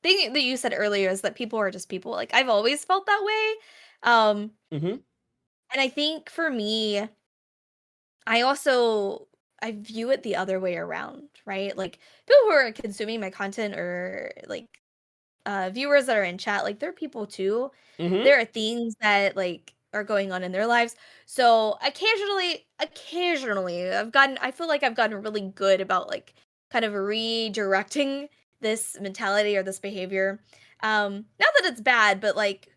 thing that you said earlier is that people are just people. Like I've always felt that way. And I think for me, I view it the other way around, right? Like people who are consuming my content or like viewers that are in chat, like they're people too. There are things that like are going on in their lives. So occasionally I feel like I've gotten really good about like kind of redirecting this mentality or this behavior. Not that it's bad, but like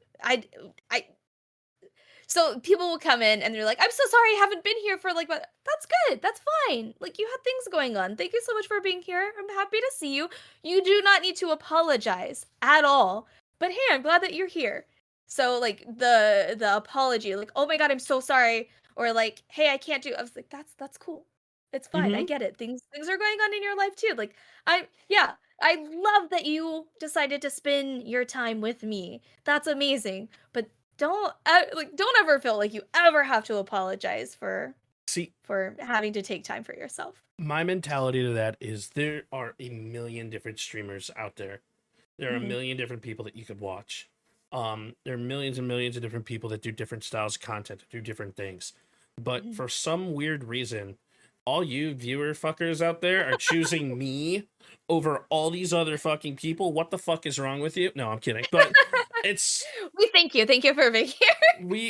so people will come in and they're like, I'm so sorry I haven't been here for like, but that's good. That's fine. Like you had things going on. Thank you so much for being here. I'm happy to see you. You do not need to apologize at all. But hey, I'm glad that you're here. So like the apology, like, oh my God, I'm so sorry. Or like, hey, I can't do, I was like, that's cool. It's fine. I get it. Things are going on in your life too. Like I love that you decided to spend your time with me. That's amazing. But don't ever feel like you ever have to apologize for having to take time for yourself. My mentality to that is there are a million different streamers out there. There are a million different people that you could watch. There are millions and millions of different people that do different styles of content, that do different things. But for some weird reason, all you viewer fuckers out there are choosing me over all these other fucking people. What the fuck is wrong with you? No, I'm kidding. But we thank you for being here.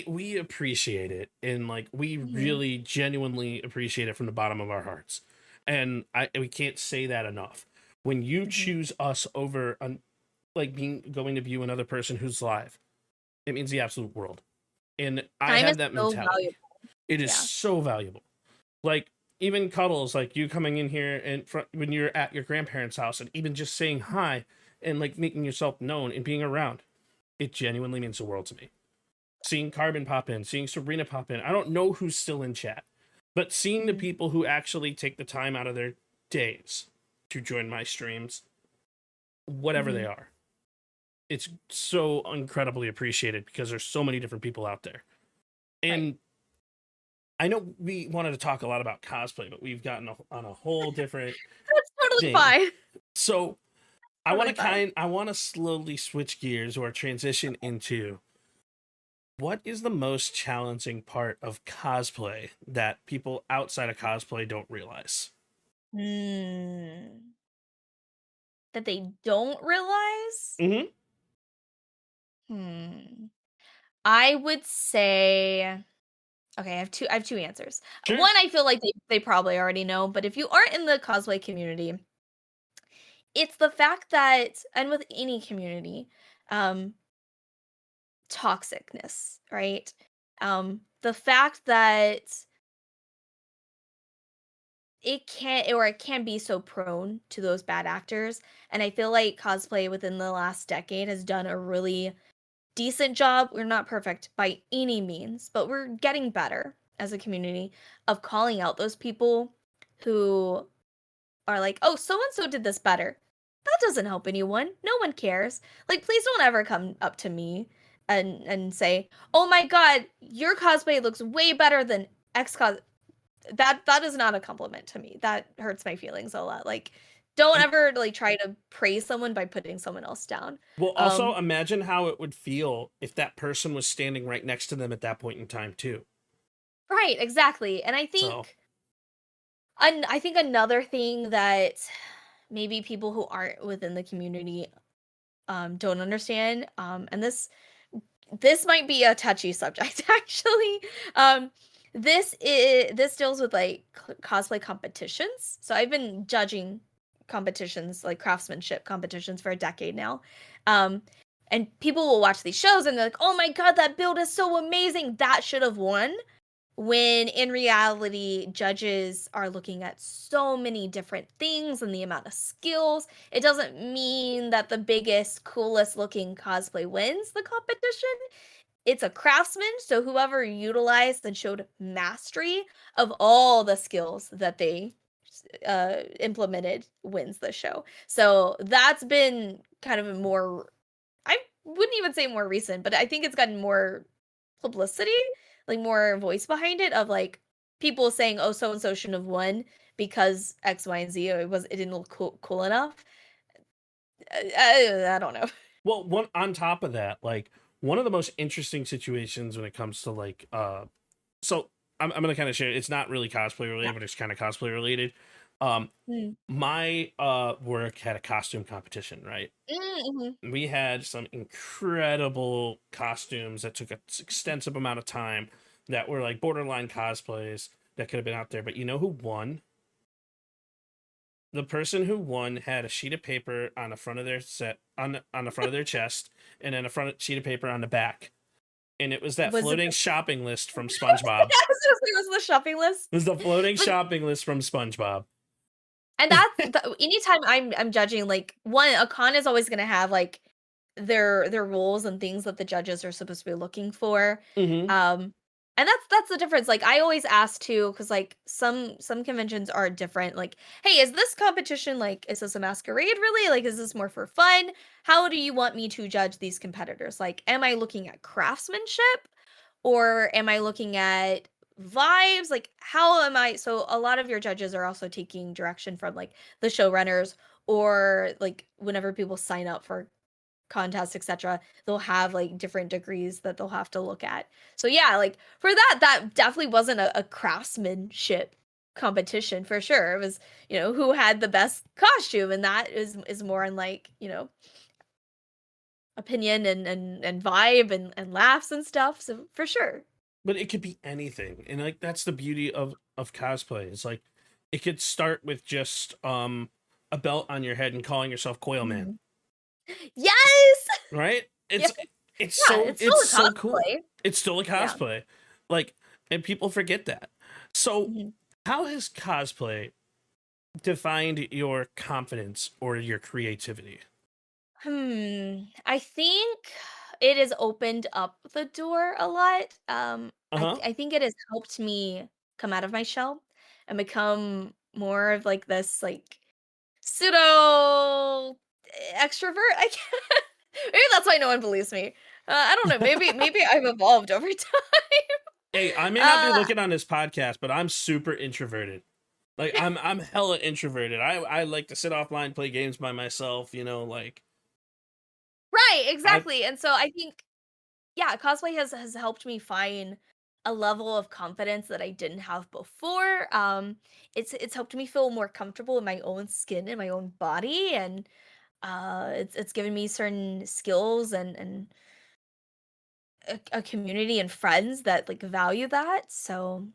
We appreciate it, and like we really genuinely appreciate it from the bottom of our hearts. And we can't say that enough. When you choose us over going to view another person who's live, it means the absolute world. And I have that mentality. It is so valuable. Like even Cuddles, like you coming in here and when you're at your grandparents' house and even just saying hi and like making yourself known and being around, it genuinely means the world to me. Seeing Carbon pop in, seeing Sabrina pop in. I don't know who's still in chat, but seeing the people who actually take the time out of their days to join my streams, whatever they are, it's so incredibly appreciated because there's so many different people out there. And I know we wanted to talk a lot about cosplay, but we've gotten on a whole different That's totally fine. So I want to slowly switch gears or transition into what is the most challenging part of cosplay that people outside of cosplay don't realize? That they don't realize? I would say, okay, I have two answers. Sure. One, I feel like they probably already know, but if you aren't in the cosplay community, it's the fact that, and with any community, toxicness, right? The fact that it can be so prone to those bad actors. And I feel like cosplay within the last decade has done a really decent job. We're not perfect by any means, but we're getting better as a community of calling out those people who are like, oh, so and so did this better. That doesn't help anyone. No one cares. Like, please don't ever come up to me and say, oh my god, your cosplay looks way better than X cos. That is not a compliment to me. That hurts my feelings a lot. Like, don't ever like try to praise someone by putting someone else down. Well, also imagine how it would feel if that person was standing right next to them at that point in time too. Right, exactly. And I think I think another thing that maybe people who aren't within the community don't understand, and this might be a touchy subject actually. This deals with like cosplay competitions. So I've been judging competitions, like craftsmanship competitions, for a decade now. And people will watch these shows and they're like, "Oh my god, that build is so amazing! That should have won." When in reality, judges are looking at so many different things and the amount of skills. It doesn't mean that the biggest, coolest looking cosplay wins the competition. It's a craftsman, so whoever utilized and showed mastery of all the skills that they implemented wins the show. So that's been kind of a more, I wouldn't even say more recent, but I think it's gotten more publicity, like more voice behind it, of like people saying, oh, so and so shouldn't have won because X, Y, and Z, or it didn't look cool enough. I don't know. Well, one on top of that, like one of the most interesting situations when it comes to like so I'm gonna kind of share, it's not really cosplay related, but it's kind of cosplay related. My work had a costume competition, right? Mm-hmm. We had some incredible costumes that took an extensive amount of time that were like borderline cosplays that could have been out there. But you know who won? The person who won had a sheet of paper on the front of their on the front of their chest, and then a sheet of paper on the back. And it was that floating shopping list from SpongeBob. It was the shopping list. It was the floating shopping list from SpongeBob. And that's anytime I'm judging, like, a con is always gonna have like their rules and things that the judges are supposed to be looking for. And that's the difference. Like, I always ask too, because like some conventions are different. Like, hey, is this competition, like, is this a masquerade really? Like, is this more for fun? How do you want me to judge these competitors? Like, am I looking at craftsmanship, or am I looking at vibes? Like, how am I? So a lot of your judges are also taking direction from like the showrunners, or like whenever people sign up for contests, etc., they'll have like different degrees that they'll have to look at. So yeah, like for that definitely wasn't a craftsmanship competition for sure. It was, who had the best costume, and that is more in like, opinion and vibe and laughs and stuff. So for sure. But it could be anything, and like that's the beauty of cosplay. It's like it could start with just a belt on your head and calling yourself Coil Man. Yes. Right? It's so cool. It's still a cosplay. Like, and people forget that. So how has cosplay defined your confidence or your creativity? I think it has opened up the door a lot. I think it has helped me come out of my shell and become more of like this like pseudo extrovert. I can't. Maybe that's why no one believes me. I don't know. Maybe I've evolved over time. Hey, I may not be looking on this podcast, but I'm super introverted. Like I'm hella introverted. I like to sit offline, play games by myself. Like. Right, exactly. And so I think, cosplay has helped me find a level of confidence that I didn't have before. It's helped me feel more comfortable in my own skin and my own body, and it's given me certain skills and a community and friends that like value that. So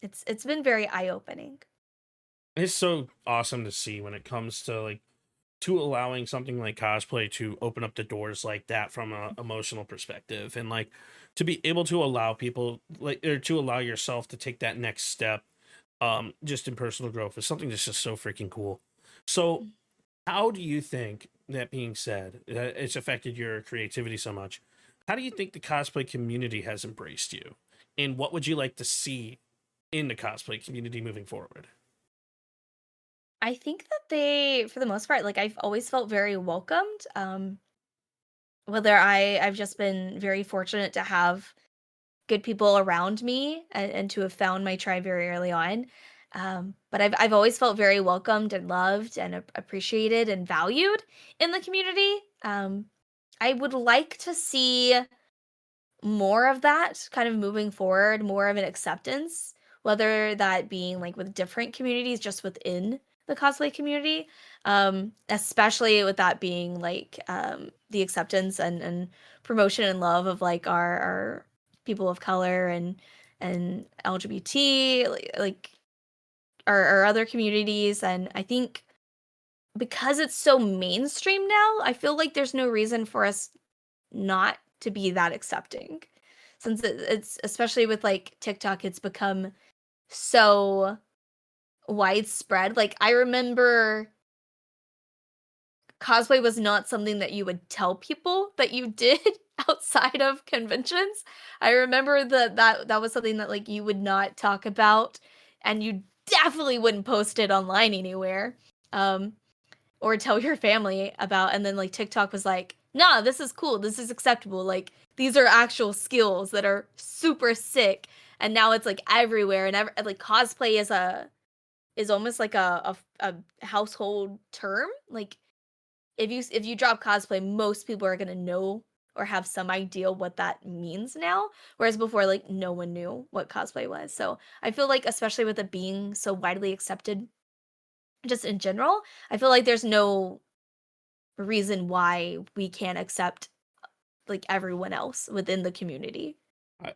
it's been very eye-opening. It's so awesome to see when it comes to like to allowing something like cosplay to open up the doors like that from an emotional perspective, and like to be able to allow people like, or to allow yourself to take that next step just in personal growth is something that's just so freaking cool. So how do you think, that being said, that it's affected your creativity so much, how do you think the cosplay community has embraced you? and what would you like to see in the cosplay community moving forward? I think that they, for the most part, like I've always felt very welcomed. Whether I've just been very fortunate to have good people around me and to have found my tribe very early on. But I've always felt very welcomed and loved and appreciated and valued in the community. I would like to see more of that kind of moving forward, more of an acceptance, whether that being like with different communities, just within the cosplay community, especially with that being like the acceptance and promotion and love of like our people of color and LGBT, like our other communities. And I think because it's so mainstream now, I feel like there's no reason for us not to be that accepting. Since it's especially with like TikTok, it's become so widespread. Like I remember cosplay was not something that you would tell people that you did outside of conventions. I remember that was something that like you would not talk about, and you definitely wouldn't post it online anywhere. Or tell your family about, and then like TikTok was like, nah, this is cool, this is acceptable, like these are actual skills that are super sick. And now it's like everywhere, and like cosplay is almost like a household term. Like if you drop cosplay, most people are gonna know or have some idea what that means now, whereas before like no one knew what cosplay was. So I feel like, especially with it being so widely accepted just in general, I feel like there's no reason why we can't accept like everyone else within the community.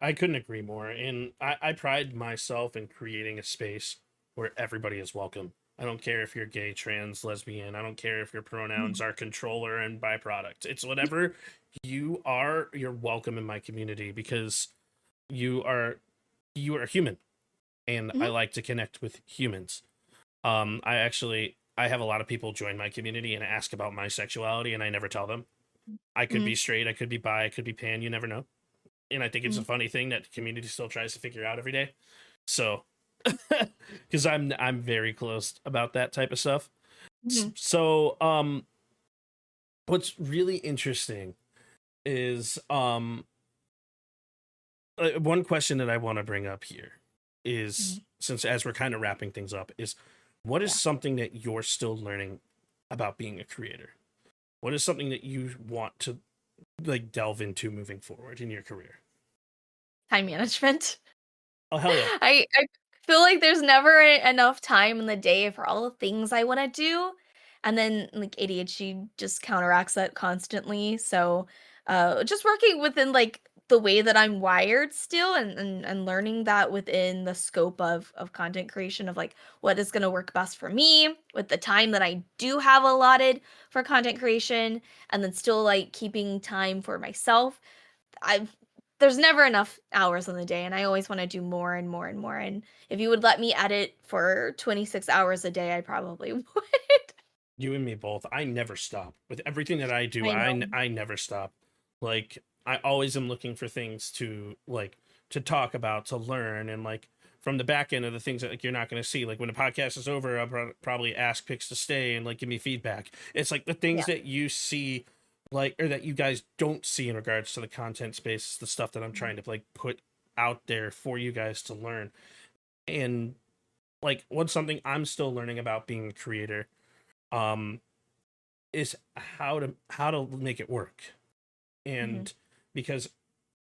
I couldn't agree more. And I pride myself in creating a space where everybody is welcome. I don't care if you're gay, trans, lesbian. I don't care if your pronouns are controller and byproduct. It's whatever you are, you're welcome in my community, because you are human. And I like to connect with humans. I have a lot of people join my community and ask about my sexuality, and I never tell them. I could be straight, I could be bi, I could be pan, you never know. And I think it's a funny thing that the community still tries to figure out every day. So, because I'm very close about that type of stuff. So, what's really interesting is one question that I want to bring up here is, since as we're kind of wrapping things up, is what is something that you're still learning about being a creator? What is something that you want to like delve into moving forward in your career? Time management. Oh, hell yeah. I feel like there's never enough time in the day for all the things I want to do. And then like ADHD just counteracts that constantly. So just working within like the way that I'm wired still, and learning that within the scope of content creation, of like what is going to work best for me with the time that I do have allotted for content creation, and then still like keeping time for myself. There's never enough hours in the day, and I always want to do more and more and more. And if you would let me edit for 26 hours a day, I probably would. You and me both. I never stop. With everything that I do, I never stop. Like, I always am looking for things to like to talk about, to learn, and like from the back end of the things that like you're not going to see. Like when the podcast is over, I'll probably ask Pix to stay and like give me feedback. It's like the things that you see, like, or that you guys don't see in regards to the content space, the stuff that I'm trying to like put out there for you guys to learn. And like what's something I'm still learning about being a creator is how to make it work. And because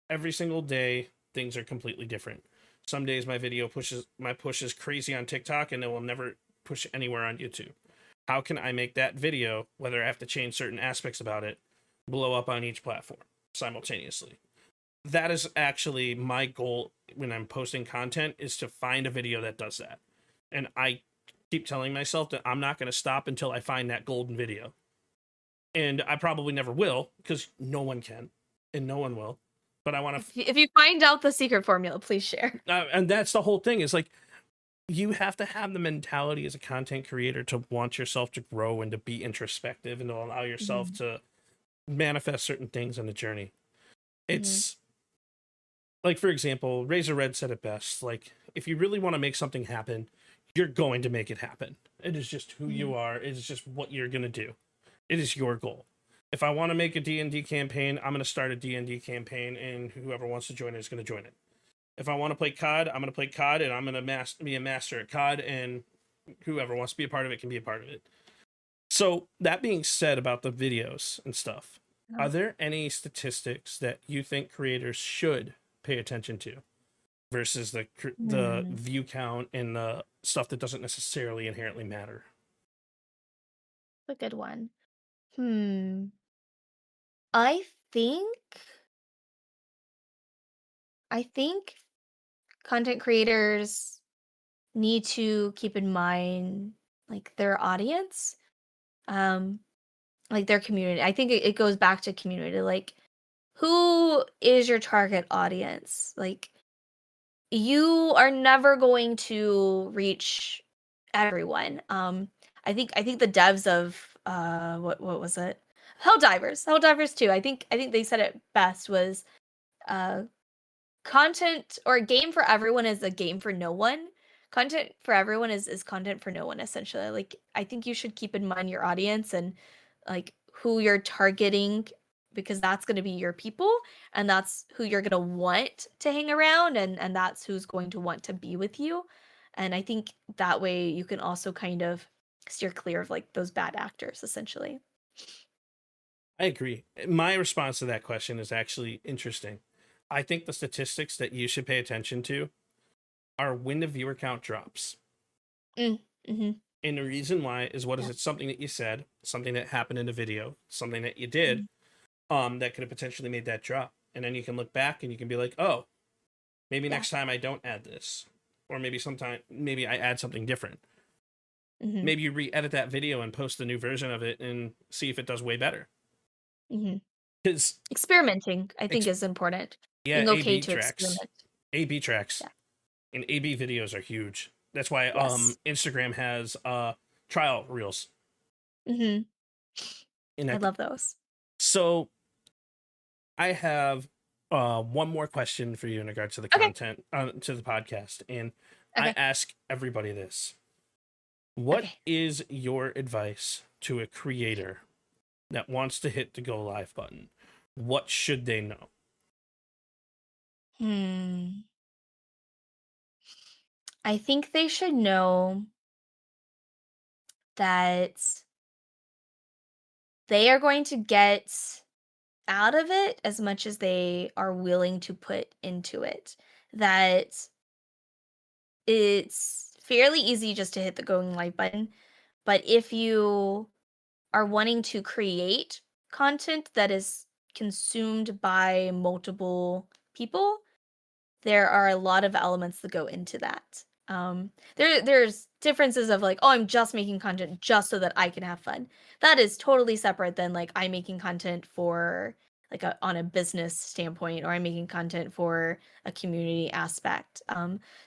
every single day things are completely different. Some days my push is crazy on TikTok, and it will never push anywhere on YouTube. How can I make that video, whether I have to change certain aspects about it, blow up on each platform simultaneously? That is actually my goal when I'm posting content, is to find a video that does that. And I keep telling myself that I'm not going to stop until I find that golden video. And I probably never will, because no one can and no one will. But I want to... If you find out the secret formula, please share. And that's the whole thing, is like, you have to have the mentality as a content creator to want yourself to grow and to be introspective and to allow yourself to manifest certain things on the journey. It's like for example, Razor Red said it best. Like, if you really want to make something happen, you're going to make it happen. It is just who you are. It is just what you're gonna do. It is your goal. If I want to make a D&D campaign, I'm gonna start a D&D campaign, and whoever wants to join it is gonna join it. If I want to play COD, I'm gonna play COD, and I'm gonna be a master at COD, and whoever wants to be a part of it can be a part of it. So that being said about the videos and stuff, are there any statistics that you think creators should pay attention to versus the view count and the stuff that doesn't necessarily inherently matter? A good one. I think I think content creators need to keep in mind like their audience, um, like their community. I think it goes back to community. Like, who is your target audience? Like, you are never going to reach everyone. I think the devs of what was it? Helldivers 2. I think they said it best was uh content or a game for everyone is a game for no one. Content for everyone is content for no one, essentially. Like, I think you should keep in mind your audience and like who you're targeting, because that's going to be your people, and that's who you're going to want to hang around, and that's who's going to want to be with you. And I think that way you can also kind of steer clear of like those bad actors, essentially. I agree. My response to that question is actually interesting. I think the statistics that you should pay attention to are when the viewer count drops. Mm-hmm. And the reason why is Yeah. it something that you said, something that happened in a video, something that you did, that could have potentially made that drop. And then you can look back and you can be like, oh, maybe Yeah. next time I don't add this. Or maybe maybe I add something different. Mm-hmm. Maybe you re-edit that video and post a new version of it and see if it does way better. Mm-hmm. Because Experimenting, I think, is important. yeah, Being okay A/B to tracks. experiment. A/B tracks Yeah. and A/B videos are huge. That's why Yes. Instagram has trial reels. Mm-hmm. And I love those. So I have one more question for you in regards to the Okay. content to the podcast, and I Okay. ask everybody this: what Okay. is your advice to a creator that wants to hit the go live button? What should they know? I think they should know that they are going to get out of it as much as they are willing to put into it. That it's fairly easy just to hit the going live button, but if you are wanting to create content that is consumed by multiple people, there are a lot of elements that go into that. There's differences of like, oh, I'm just making content just so that I can have fun. That is totally separate than like I'm making content for like on a business standpoint, or I'm making content for a community aspect.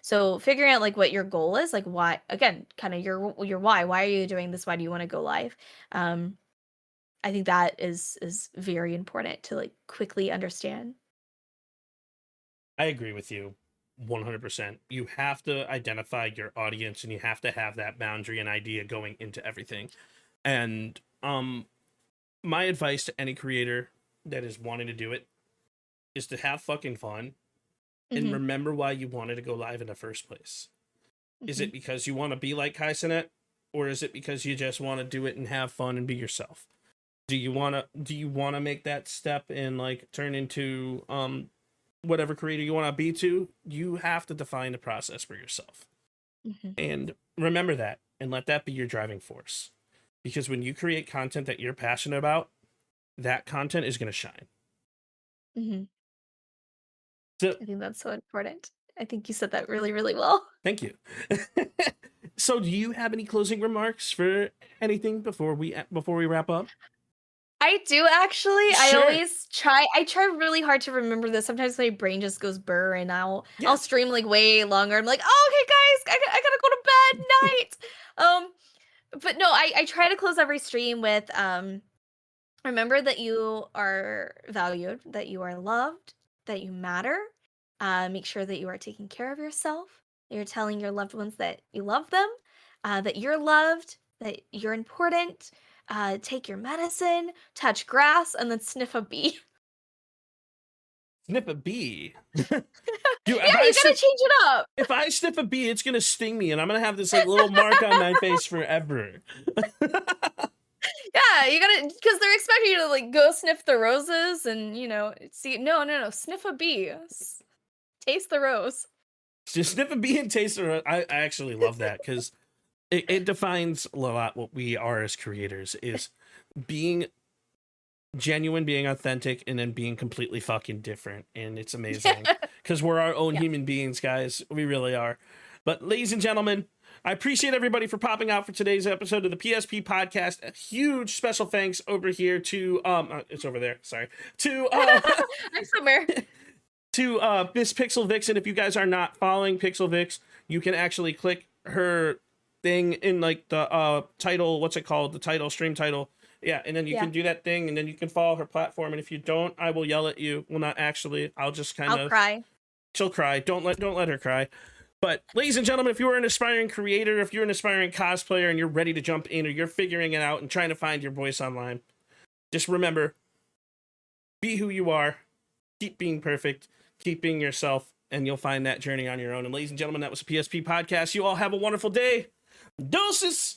So figuring out like what your goal is, like why, again, kind of your why. Why are you doing this? Why do you want to go live? I think that is very important to like quickly understand. I agree with you 100%. You have to identify your audience and you have to have that boundary and idea going into everything. And my advice to any creator that is wanting to do it is to have fucking fun and Mhm. remember why you wanted to go live in the first place. Is Mhm. it because you want to be like Kaisenet, or is it because you just want to do it and have fun and be yourself? Do you want to make that step and like turn into whatever creator you want to be to? You have to define the process for yourself. Mhm. And remember that and let that be your driving force. Because when you create content that you're passionate about, that content is going to shine. Mhm. So, I think that's so important. I think you said that really, really well. thank you. So, do you have any closing remarks for anything before we wrap up? I do actually. Sure. I try really hard to remember this. Sometimes my brain just goes burr, and Yeah. I'll stream like way longer. I'm like, oh, okay, guys, I gotta go to bed. Night. But no, I try to close every stream with remember that you are valued, that you are loved, that you matter. Make sure that you are taking care of yourself. You're telling your loved ones that you love them, that you're loved, that you're important. Take your medicine, touch grass, and then sniff a bee. Sniff a bee. Dude, Yeah, you gotta change it up. if I sniff a bee, it's gonna sting me, and I'm gonna have this like little mark on my face forever. Yeah, you gotta, because they're expecting you to like go sniff the roses and see. No, sniff a bee. Taste the rose. Just sniff a bee and taste it. I actually love that because it defines a lot what we are as creators, is being genuine, being authentic, and then being completely fucking different. And it's amazing because we're our own human beings, guys. We really are. But ladies and gentlemen, I appreciate everybody for popping out for today's episode of the PSP Podcast. A huge special thanks over here to it's over there. Sorry. To I'm somewhere. to Miss Pixelvixx. And if you guys are not following Pixelvixx, you can actually click her thing in like the title, what's it called? The title, stream title. Yeah, and then you can do that thing, and then you can follow her platform. And if you don't, I will yell at you. Well, not actually. I'll just kind of. I'll cry. She'll cry. Don't let her cry. But ladies and gentlemen, if you are an aspiring creator, if you're an aspiring cosplayer, and you're ready to jump in, or you're figuring it out and trying to find your voice online, just remember, be who you are. Keep being perfect. Keep being yourself, and you'll find that journey on your own. And ladies and gentlemen, that was the PSP Podcast. You all have a wonderful day. Doses!